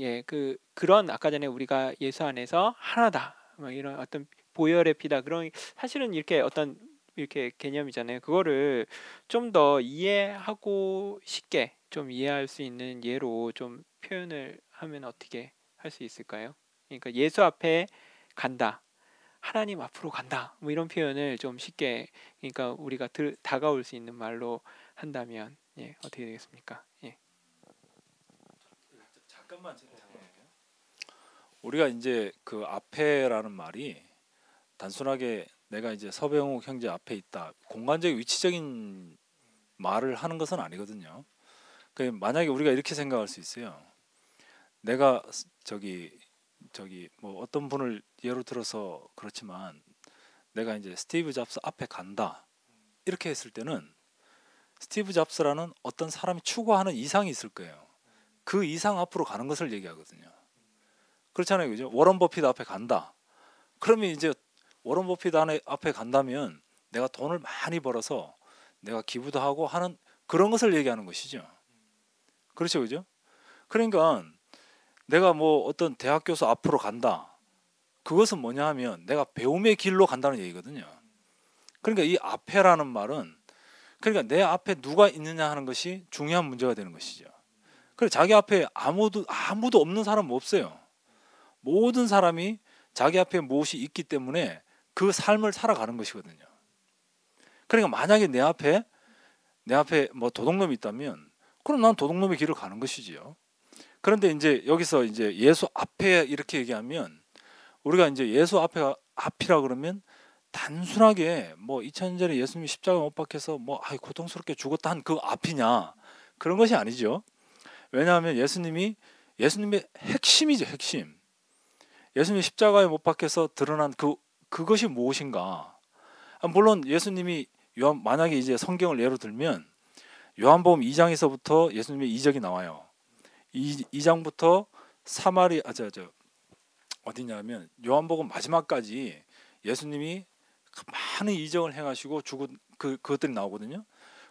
그런 아까 전에 우리가 예수 안에서 하나다. 뭐 이런 어떤 보혈의 피다. 그런 사실은 이렇게 개념이잖아요. 그거를 좀 더 이해하고 쉽게 좀 이해할 수 있는 예로 좀 표현을 하면 어떻게 할 수 있을까요? 그러니까 예수 앞에 간다, 하나님 앞으로 간다, 뭐 이런 표현을 좀 쉽게 그러니까 우리가 다가올 수 있는 말로 한다면 어떻게 되겠습니까? 잠깐만 우리가 이제 그 앞에라는 말이 단순하게 내가 이제 서병욱 형제 앞에 있다 공간적 위치적인 말을 하는 것은 아니거든요. 그 만약에 우리가 이렇게 생각할 수 있어요. 내가 저기 뭐 어떤 분을 예로 들어서 그렇지만 내가 이제 스티브 잡스 앞에 간다 이렇게 했을 때는 스티브 잡스라는 어떤 사람이 추구하는 이상이 있을 거예요. 그 이상 앞으로 가는 것을 얘기하거든요. 그렇잖아요, 그죠? 워런 버핏 앞에 간다. 그러면 이제 워런 버핏 앞에 간다면 내가 돈을 많이 벌어서 내가 기부도 하고 하는 그런 것을 얘기하는 것이죠. 그렇죠, 그죠? 그러니까 내가 뭐 어떤 대학 교수 앞으로 간다. 그것은 뭐냐 하면 내가 배움의 길로 간다는 얘기거든요. 그러니까 이 앞에라는 말은 그러니까 내 앞에 누가 있느냐 하는 것이 중요한 문제가 되는 것이죠. 그래서 자기 앞에 아무도 없는 사람은 없어요. 모든 사람이 자기 앞에 무엇이 있기 때문에 그 삶을 살아가는 것이거든요. 그러니까 만약에 내 앞에 뭐 도둑놈이 있다면 그럼 난 도둑놈의 길을 가는 것이지요. 그런데 이제 여기서 이제 예수 앞에 이렇게 얘기하면 우리가 이제 예수 앞이라 그러면 단순하게 뭐 2000년 전에 예수님이 십자가에 못 박혀서 뭐 고통스럽게 죽었다 한 그 앞이냐 그런 것이 아니죠. 왜냐하면 예수님의 핵심이죠, 핵심. 예수님이 십자가에 못 박혀서 드러난 그것이 무엇인가? 물론 예수님이 만약에 이제 성경을 예로 들면 요한복음 2장에서부터 예수님의 이적이 나와요. 2장부터 어디냐면 요한복음 마지막까지 예수님이 많은 이적을 행하시고 죽은 그것들이 나오거든요.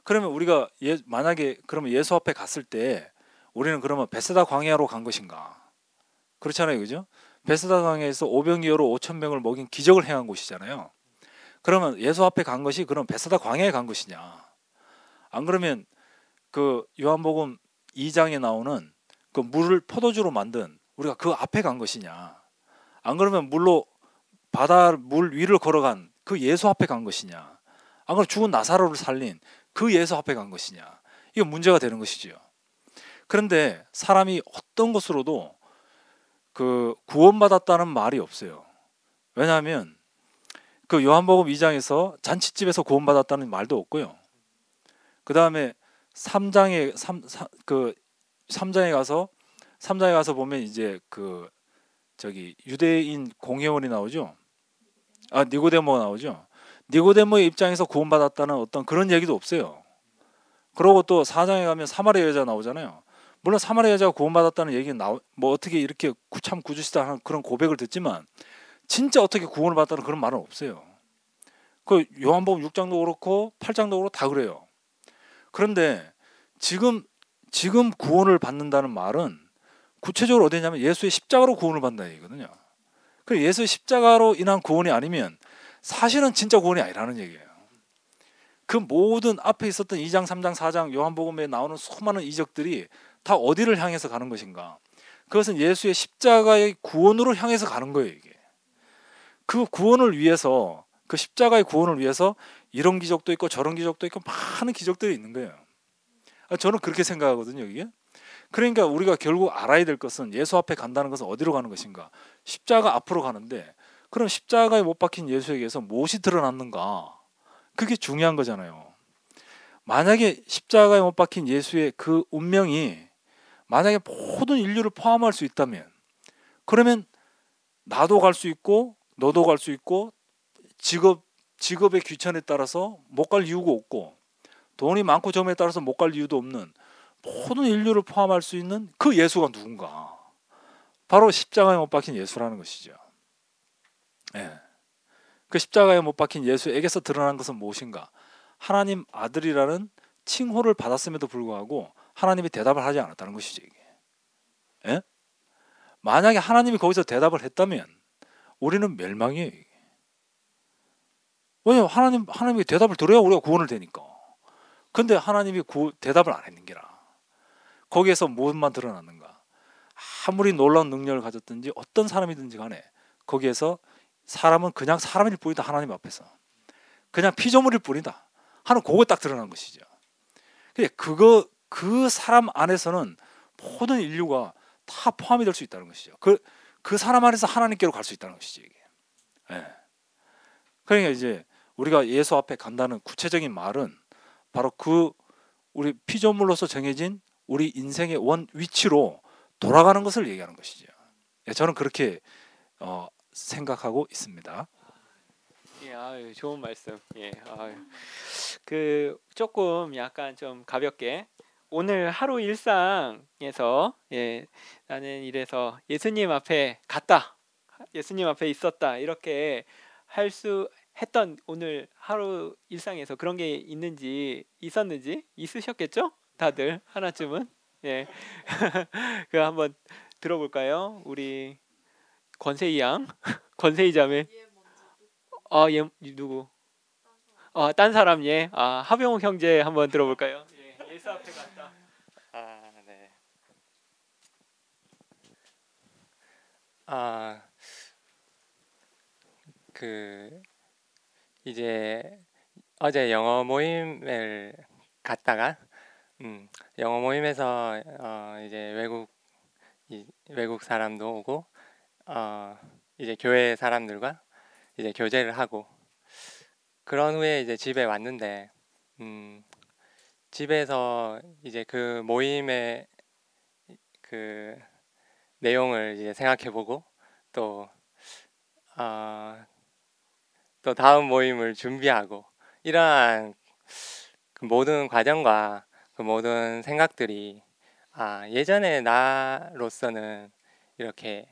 그러면 우리가 만약에 그러면 예수 앞에 갔을 때 우리는 그러면 베세다 광야로 간 것인가? 그렇잖아요, 그죠? 베세다 광야에서 오병이어로 5,000명을 먹인 기적을 행한 곳이잖아요. 그러면 예수 앞에 간 것이 그럼 베세다 광야에 간 것이냐? 안 그러면 그 요한복음 2장에 나오는 그 물을 포도주로 만든 우리가 그 앞에 간 것이냐? 안 그러면 물 위를 걸어간 그 예수 앞에 간 것이냐? 안 그러면 죽은 나사로를 살린 그 예수 앞에 간 것이냐, 이게 문제가 되는 것이지요. 그런데 사람이 어떤 것으로도 그 구원받았다는 말이 없어요. 왜냐하면 그 요한복음 2장에서 잔치집에서 구원받았다는 말도 없고요. 그 다음에 3장에 3장에 가서 보면 이제 그 저기 유대인 공회원이 나오죠. 니고데모가 나오죠. 니고데모의 입장에서 구원받았다는 어떤 그런 얘기도 없어요. 그러고 또 4장에 가면 사마리아 여자 나오잖아요. 물론 사마리아 여자가 구원받았다는 얘기는 뭐 어떻게 이렇게 참 구주시다 하는 그런 고백을 듣지만 진짜 어떻게 구원을 받았다는 그런 말은 없어요. 그 요한복음 6장도 그렇고 8장도 그렇고 다 그래요. 그런데 지금 구원을 받는다는 말은 구체적으로 어디냐면 예수의 십자가로 구원을 받는다는 얘기거든요. 그 예수의 십자가로 인한 구원이 아니면 사실은 진짜 구원이 아니라는 얘기예요. 그 모든 앞에 있었던 2장, 3장, 4장 요한복음에 나오는 수많은 이적들이 다 어디를 향해서 가는 것인가? 그것은 예수의 십자가의 구원으로 향해서 가는 거예요. 이게 그 구원을 위해서, 그 십자가의 구원을 위해서 이런 기적도 있고 저런 기적도 있고 많은 기적들이 있는 거예요. 저는 그렇게 생각하거든요. 이게 그러니까 우리가 결국 알아야 될 것은 예수 앞에 간다는 것은 어디로 가는 것인가? 십자가 앞으로 가는데, 그럼 십자가에 못 박힌 예수에게서 무엇이 드러났는가? 그게 중요한 거잖아요. 만약에 십자가에 못 박힌 예수의 그 운명이 만약에 모든 인류를 포함할 수 있다면, 그러면 나도 갈 수 있고 너도 갈 수 있고 직업의 귀천에 따라서 못 갈 이유가 없고 돈이 많고 적음에 따라서 못 갈 이유도 없는 모든 인류를 포함할 수 있는 그 예수가 누군가? 바로 십자가에 못 박힌 예수라는 것이죠. 예. 그 십자가에 못 박힌 예수에게서 드러난 것은 무엇인가? 하나님 아들이라는 칭호를 받았음에도 불구하고 하나님이 대답을 하지 않았다는 것이죠. 이게. 예? 만약에 하나님이 거기서 대답을 했다면 우리는 멸망이에요. 이게. 왜냐하면 하나님이 대답을 들어야 우리가 구원을 되니까. 근데 하나님이 대답을 안 했는 게라. 거기에서 무엇만 드러났는가? 아무리 놀라운 능력을 가졌든지 어떤 사람이든지 간에 거기에서 사람은 그냥 사람일 뿐이다. 하나님 앞에서 그냥 피조물일 뿐이다 하는 그거 딱 드러난 것이죠. 근데 그 사람 안에서는 모든 인류가 다 포함이 될 수 있다는 것이죠. 그 사람 안에서 하나님께로 갈 수 있다는 것이죠. 이게. 예. 그러니까 이제 우리가 예수 앞에 간다는 구체적인 말은 바로 그 우리 피조물로서 정해진 우리 인생의 원 위치로 돌아가는 것을 얘기하는 것이죠. 예, 저는 그렇게 생각하고 있습니다. 예, 아유, 좋은 말씀. 예, 아유. 그 조금 약간 좀 가볍게 오늘 하루 일상에서 나는 이래서 예수님 앞에 갔다, 예수님 앞에 있었다 이렇게 할 수 했던 오늘 하루 일상에서 그런 게 있었는지 있으셨겠죠? 다들 하나쯤은. 예, 그 한번 들어볼까요? 우리 권세희 양, 권세희 자매. 얘 누구? 딴 사람 예. 하병욱 형제 한번 들어볼까요? 예, 예수 앞에 갔다. 네. 그 이제 어제 영어 모임을 갔다가 영어 모임에서 이제 외국 사람도 오고 이제 교회 사람들과 이제 교제를 하고 그런 후에 이제 집에 왔는데 집에서 이제 그 모임의 그 내용을 이제 생각해보고 또 또 다음 모임을 준비하고 이러한 그 모든 과정과 그 모든 생각들이 예전에 나로서는 이렇게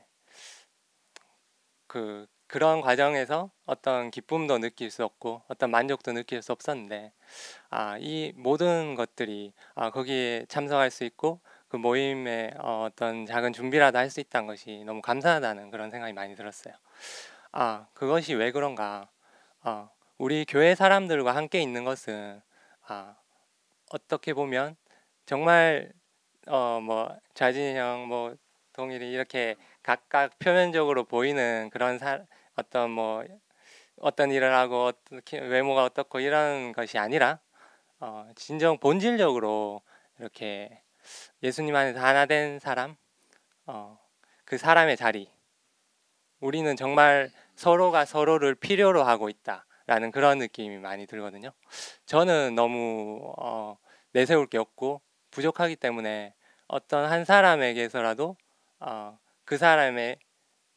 그런 과정에서 어떤 기쁨도 느낄 수 없고 어떤 만족도 느낄 수 없었는데 이 모든 것들이 거기에 참석할 수 있고 그 모임에 어떤 작은 준비라도 할 수 있다는 것이 너무 감사하다는 그런 생각이 많이 들었어요. 그것이 왜 그런가? 우리 교회 사람들과 함께 있는 것은 어떻게 보면 정말 뭐 자진이 형, 뭐 동일이 이렇게 각각 표면적으로 보이는 그런 어떤 일을 하고 어떻게 외모가 어떻고 이런 것이 아니라 진정 본질적으로 이렇게 예수님 안에서 하나 된 사람, 그 사람의 자리, 우리는 정말 서로가 서로를 필요로 하고 있다라는 그런 느낌이 많이 들거든요. 저는 너무 내세울 게 없고 부족하기 때문에 어떤 한 사람에게서라도 그 사람의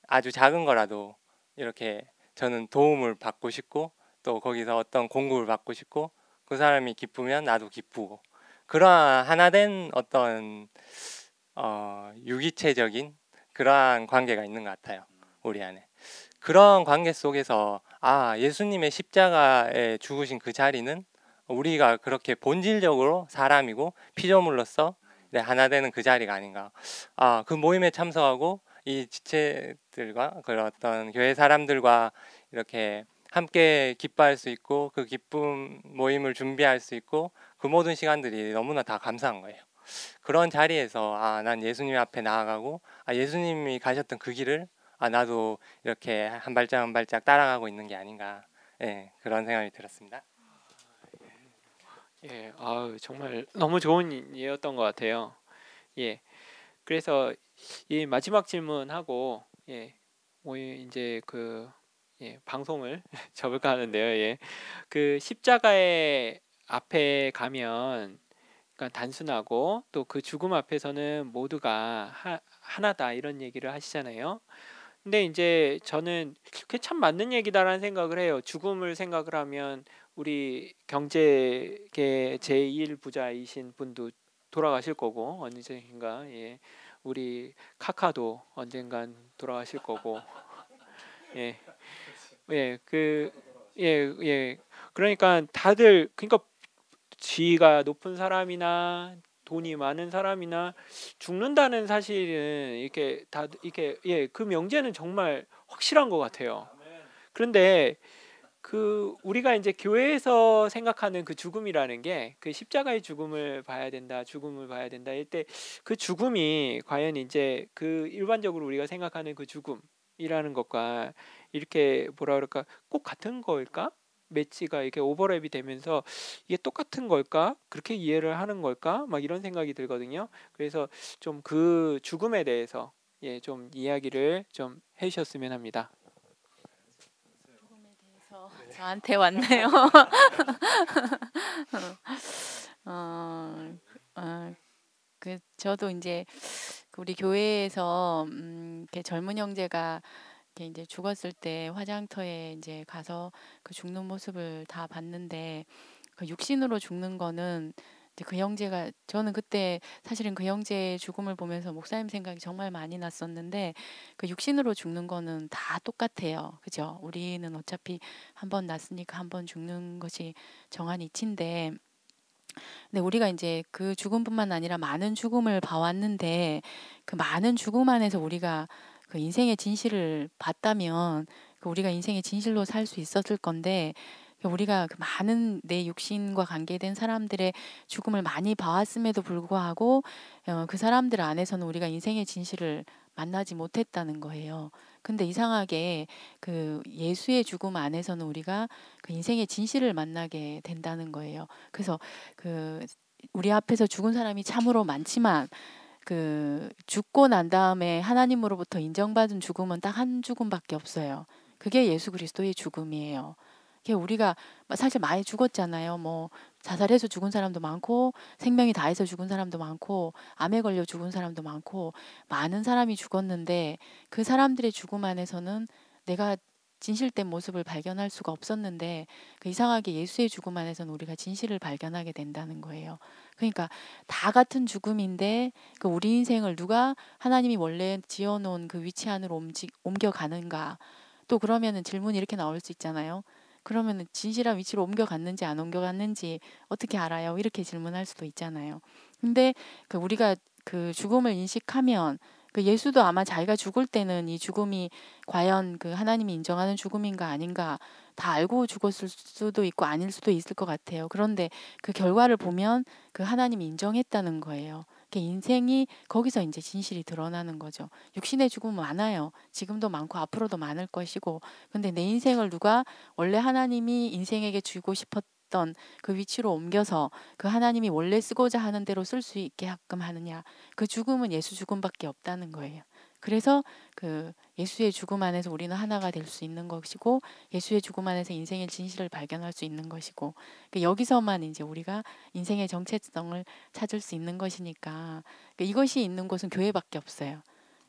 아주 작은 거라도 이렇게 저는 도움을 받고 싶고, 또 거기서 어떤 공급을 받고 싶고, 그 사람이 기쁘면 나도 기쁘고, 그러한 하나된 어떤 유기체적인 그러한 관계가 있는 것 같아요, 우리 안에. 그런 관계 속에서 예수님의 십자가에 죽으신 그 자리는 우리가 그렇게 본질적으로 사람이고 피조물로서 하나 되는 그 자리가 아닌가. 그 모임에 참석하고 이 지체들과 그런 어떤 교회 사람들과 이렇게 함께 기뻐할 수 있고, 그 기쁨 모임을 준비할 수 있고, 그 모든 시간들이 너무나 다 감사한 거예요. 그런 자리에서 난 예수님 앞에 나아가고, 예수님이 가셨던 그 길을 나도 이렇게 한 발짝 한 발짝 따라가고 있는 게 아닌가, 그런 생각이 들었습니다. 예, 정말 너무 좋은 예였던 것 같아요. 예, 그래서 이 마지막 질문하고 뭐 이제 방송을 접을까 하는데요. 예, 그 십자가의 앞에 가면 그러니까 단순하고 또 그 죽음 앞에서는 모두가 하나다 이런 얘기를 하시잖아요. 근데 이제 저는 그게 참 맞는 얘기다라는 생각을 해요. 죽음을 생각을 하면 우리 경제계 제1부자이신 분도 돌아가실 거고 언젠가, 우리 카카도 언젠간 돌아가실 거고, 예, 그러니까 다들 그러니까 지위가 높은 사람이나 돈이 많은 사람이나 죽는다는 사실은 이렇게 다 이렇게 그 명제는 정말 확실한 것 같아요. 그런데 그 우리가 이제 교회에서 생각하는 그 죽음이라는 게 그 십자가의 죽음을 봐야 된다, 죽음을 봐야 된다 이때 그 죽음이 과연 이제 그 일반적으로 우리가 생각하는 그 죽음이라는 것과 이렇게 뭐라 그럴까 꼭 같은 거일까? 매치가 이렇게 오버랩이 되면서 이게 똑같은 걸까? 그렇게 이해를 하는 걸까? 막 이런 생각이 들거든요. 그래서 좀 그 죽음에 대해서 좀 이야기를 좀 해주셨으면 합니다. 죽음에 대해서 저한테 왔네요. 저도 이제 우리 교회에서 이렇게 젊은 형제가 이렇게 이제 죽었을 때 화장터에 이제 가서 그 죽는 모습을 다 봤는데, 그 육신으로 죽는 거는 이제 그 형제가, 저는 그때 사실은 그 형제의 죽음을 보면서 목사님 생각이 정말 많이 났었는데, 그 육신으로 죽는 거는 다 똑같아요. 그죠? 우리는 어차피 한 번 났으니까 한 번 죽는 것이 정한 이치인데, 근데 우리가 이제 그 죽음뿐만 아니라 많은 죽음을 봐왔는데, 그 많은 죽음 안에서 우리가 그 인생의 진실을 봤다면 그 우리가 인생의 진실로 살 수 있었을 건데, 우리가 그 많은 내 육신과 관계된 사람들의 죽음을 많이 봐왔음에도 불구하고 그 사람들 안에서는 우리가 인생의 진실을 만나지 못했다는 거예요. 근데 이상하게 그 예수의 죽음 안에서는 우리가 그 인생의 진실을 만나게 된다는 거예요. 그래서 그 우리 앞에서 죽은 사람이 참으로 많지만 그 죽고 난 다음에 하나님으로부터 인정받은 죽음은 딱 한 죽음밖에 없어요. 그게 예수 그리스도의 죽음이에요. 그게 우리가 사실 많이 죽었잖아요. 뭐 자살해서 죽은 사람도 많고, 생명이 다해서 죽은 사람도 많고, 암에 걸려 죽은 사람도 많고, 많은 사람이 죽었는데 그 사람들의 죽음 안에서는 내가 진실된 모습을 발견할 수가 없었는데, 그 이상하게 예수의 죽음 안에서는 우리가 진실을 발견하게 된다는 거예요. 그러니까 다 같은 죽음인데 그 우리 인생을 누가 하나님이 원래 지어놓은 그 위치 안으로 옮겨가는가. 또 그러면은 질문이 이렇게 나올 수 있잖아요. 그러면은 진실한 위치로 옮겨갔는지 안 옮겨갔는지 어떻게 알아요? 이렇게 질문할 수도 있잖아요. 근데 그 우리가 그 죽음을 인식하면, 그 예수도 아마 자기가 죽을 때는 이 죽음이 과연 그 하나님이 인정하는 죽음인가 아닌가 다 알고 죽었을 수도 있고 아닐 수도 있을 것 같아요. 그런데 그 결과를 보면 그 하나님이 인정했다는 거예요. 인생이 거기서 이제 진실이 드러나는 거죠. 육신의 죽음은 많아요. 지금도 많고 앞으로도 많을 것이고, 근데 내 인생을 누가 원래 하나님이 인생에게 주고 있던 그 위치로 옮겨서 그 하나님이 원래 쓰고자 하는 대로 쓸 수 있게끔 하느냐. 그 죽음은 예수 죽음밖에 없다는 거예요. 그래서 그 예수의 죽음 안에서 우리는 하나가 될 수 있는 것이고 예수의 죽음 안에서 인생의 진실을 발견할 수 있는 것이고 여기서만 이제 우리가 인생의 정체성을 찾을 수 있는 것이니까 이것이 있는 곳은 교회밖에 없어요.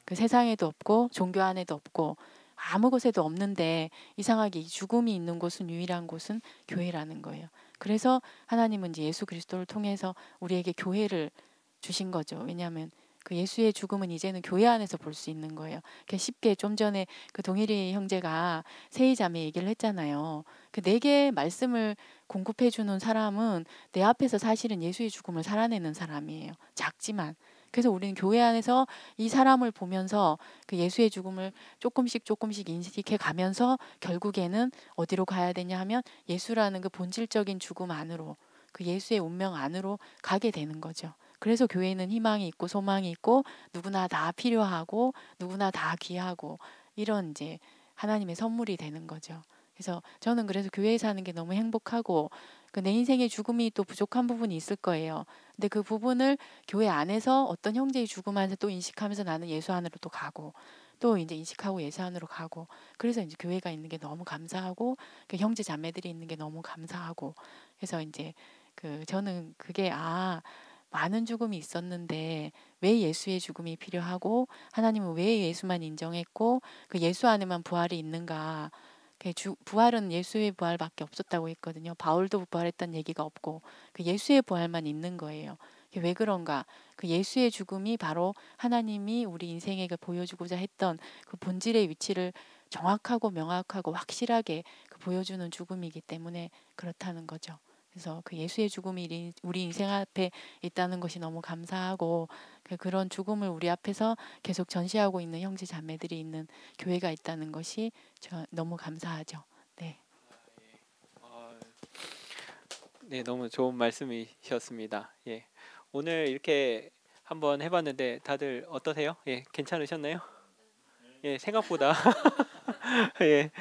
그 세상에도 없고 종교 안에도 없고 아무 곳에도 없는데 이상하게 이 죽음이 있는 곳은 유일한 곳은 교회라는 거예요. 그래서 하나님은 이제 예수 그리스도를 통해서 우리에게 교회를 주신 거죠. 왜냐하면 그 예수의 죽음은 이제는 교회 안에서 볼 수 있는 거예요. 쉽게 좀 전에 그 동일이 형제가 세이자매 얘기를 했잖아요. 그 내게 말씀을 공급해 주는 사람은 내 앞에서 사실은 예수의 죽음을 살아내는 사람이에요. 작지만. 그래서 우리는 교회 안에서 이 사람을 보면서 그 예수의 죽음을 조금씩 인식해 가면서 결국에는 어디로 가야 되냐 하면 예수라는 그 본질적인 죽음 안으로 그 예수의 운명 안으로 가게 되는 거죠. 그래서 교회는 희망이 있고 소망이 있고 누구나 다 필요하고 누구나 다 귀하고 이런 이제 하나님의 선물이 되는 거죠. 그래서 저는 그래서 교회에 사는 게 너무 행복하고 그 내 인생의 죽음이 또 부족한 부분이 있을 거예요. 근데 그 부분을 교회 안에서 어떤 형제의 죽음 안에서 또 인식하면서 나는 예수 안으로 또 가고 또 이제 인식하고 예수 안으로 가고 그래서 이제 교회가 있는 게 너무 감사하고 그 형제 자매들이 있는 게 너무 감사하고 그래서 이제 그 저는 그게 많은 죽음이 있었는데 왜 예수의 죽음이 필요하고 하나님은 왜 예수만 인정했고 그 예수 안에만 부활이 있는가. 부활은 예수의 부활밖에 없었다고 했거든요. 바울도 부활했다는 얘기가 없고 그 예수의 부활만 있는 거예요. 왜 그런가? 그 예수의 죽음이 바로 하나님이 우리 인생에게 보여주고자 했던 그 본질의 위치를 정확하고 명확하고 확실하게 그 보여주는 죽음이기 때문에 그렇다는 거죠. 그래서 그 예수의 죽음이 우리 인생 앞에 있다는 것이 너무 감사하고 그런 죽음을 우리 앞에서 계속 전시하고 있는 형제 자매들이 있는 교회가 있다는 것이 너무 감사하죠. 네. 네, 너무 좋은 말씀이셨습니다. 예, 오늘 이렇게 한번 해봤는데 다들 어떠세요? 예, 괜찮으셨나요? 예, 생각보다 예,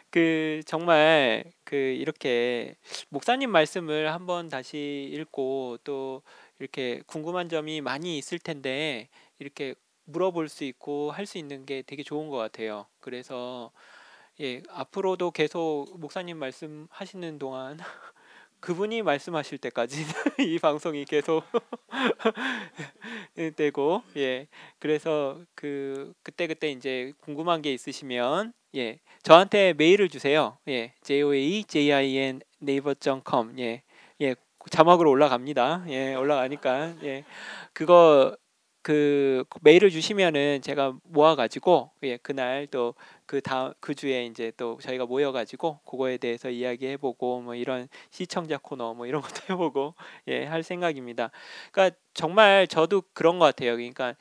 그 정말 그 이렇게 목사님 말씀을 한번 다시 읽고 또 이렇게 궁금한 점이 많이 있을 텐데 이렇게 물어볼 수 있고 할 수 있는 게 되게 좋은 것 같아요. 그래서 예, 앞으로도 계속 목사님 말씀하시는 동안 그분이 말씀하실 때까지 이 방송이 계속 되고 예, 그래서 그때 이제 궁금한 게 있으시면 예, 저한테 메일을 주세요. 예, joajin naver.com 예, 자막으로 올라갑니다. 예, 올라가니까 예, 그거 그 메일을 주시면은 제가 모아가지고 예, 그날 또 그 주에 이제 또 저희가 모여가지고 그거에 대해서 이야기해보고 뭐 이런 시청자 코너 뭐 이런 것도 해보고 예, 할 생각입니다. 그러니까 정말 저도 그런 것 같아요. 그러니까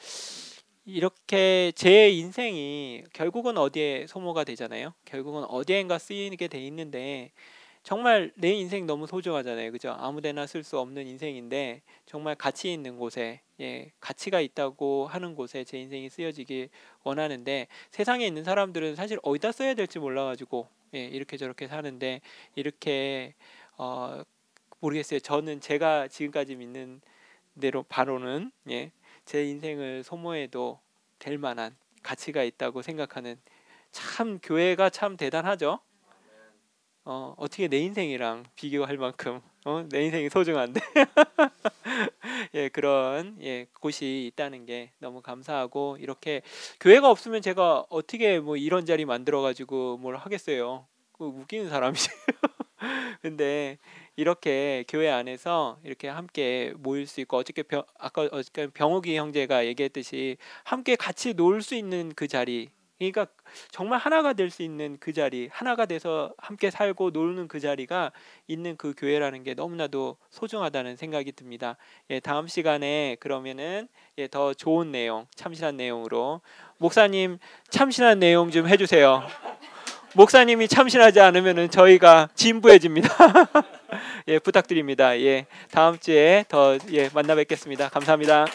이렇게 제 인생이 결국은 어디에 소모가 되잖아요. 결국은 어디엔가 쓰이게 돼 있는데 정말 내 인생 너무 소중하잖아요. 그죠? 아무데나 쓸 수 없는 인생인데 정말 가치 있는 곳에 예, 가치가 있다고 하는 곳에 제 인생이 쓰여지길 원하는데 세상에 있는 사람들은 사실 어디다 써야 될지 몰라가지고 예, 이렇게 저렇게 사는데 이렇게 모르겠어요. 저는 제가 지금까지 믿는 대로 바로는 예, 제 인생을 소모해도 될 만한 가치가 있다고 생각하는 참 교회가 참 대단하죠. 어떻게 내 인생이랑 비교할 만큼 내 인생이 소중한데 예, 그런 예, 곳이 있다는 게 너무 감사하고 이렇게 교회가 없으면 제가 어떻게 뭐 이런 자리 만들어 가지고 뭘 하겠어요. 웃기는 사람이지. 근데 이렇게 교회 안에서 이렇게 함께 모일 수 있고 아까 병욱이 형제가 얘기했듯이 함께 같이 놀 수 있는 그 자리, 그러니까 정말 하나가 될 수 있는 그 자리, 하나가 돼서 함께 살고 노는 그 자리가 있는 그 교회라는 게 너무나도 소중하다는 생각이 듭니다. 예, 다음 시간에 그러면은 예, 더 좋은 내용, 참신한 내용으로 목사님 참신한 내용 좀 해주세요. 목사님이 참신하지 않으면은 저희가 진부해집니다. 예, 부탁드립니다. 예, 다음 주에 더 예, 만나 뵙겠습니다. 감사합니다.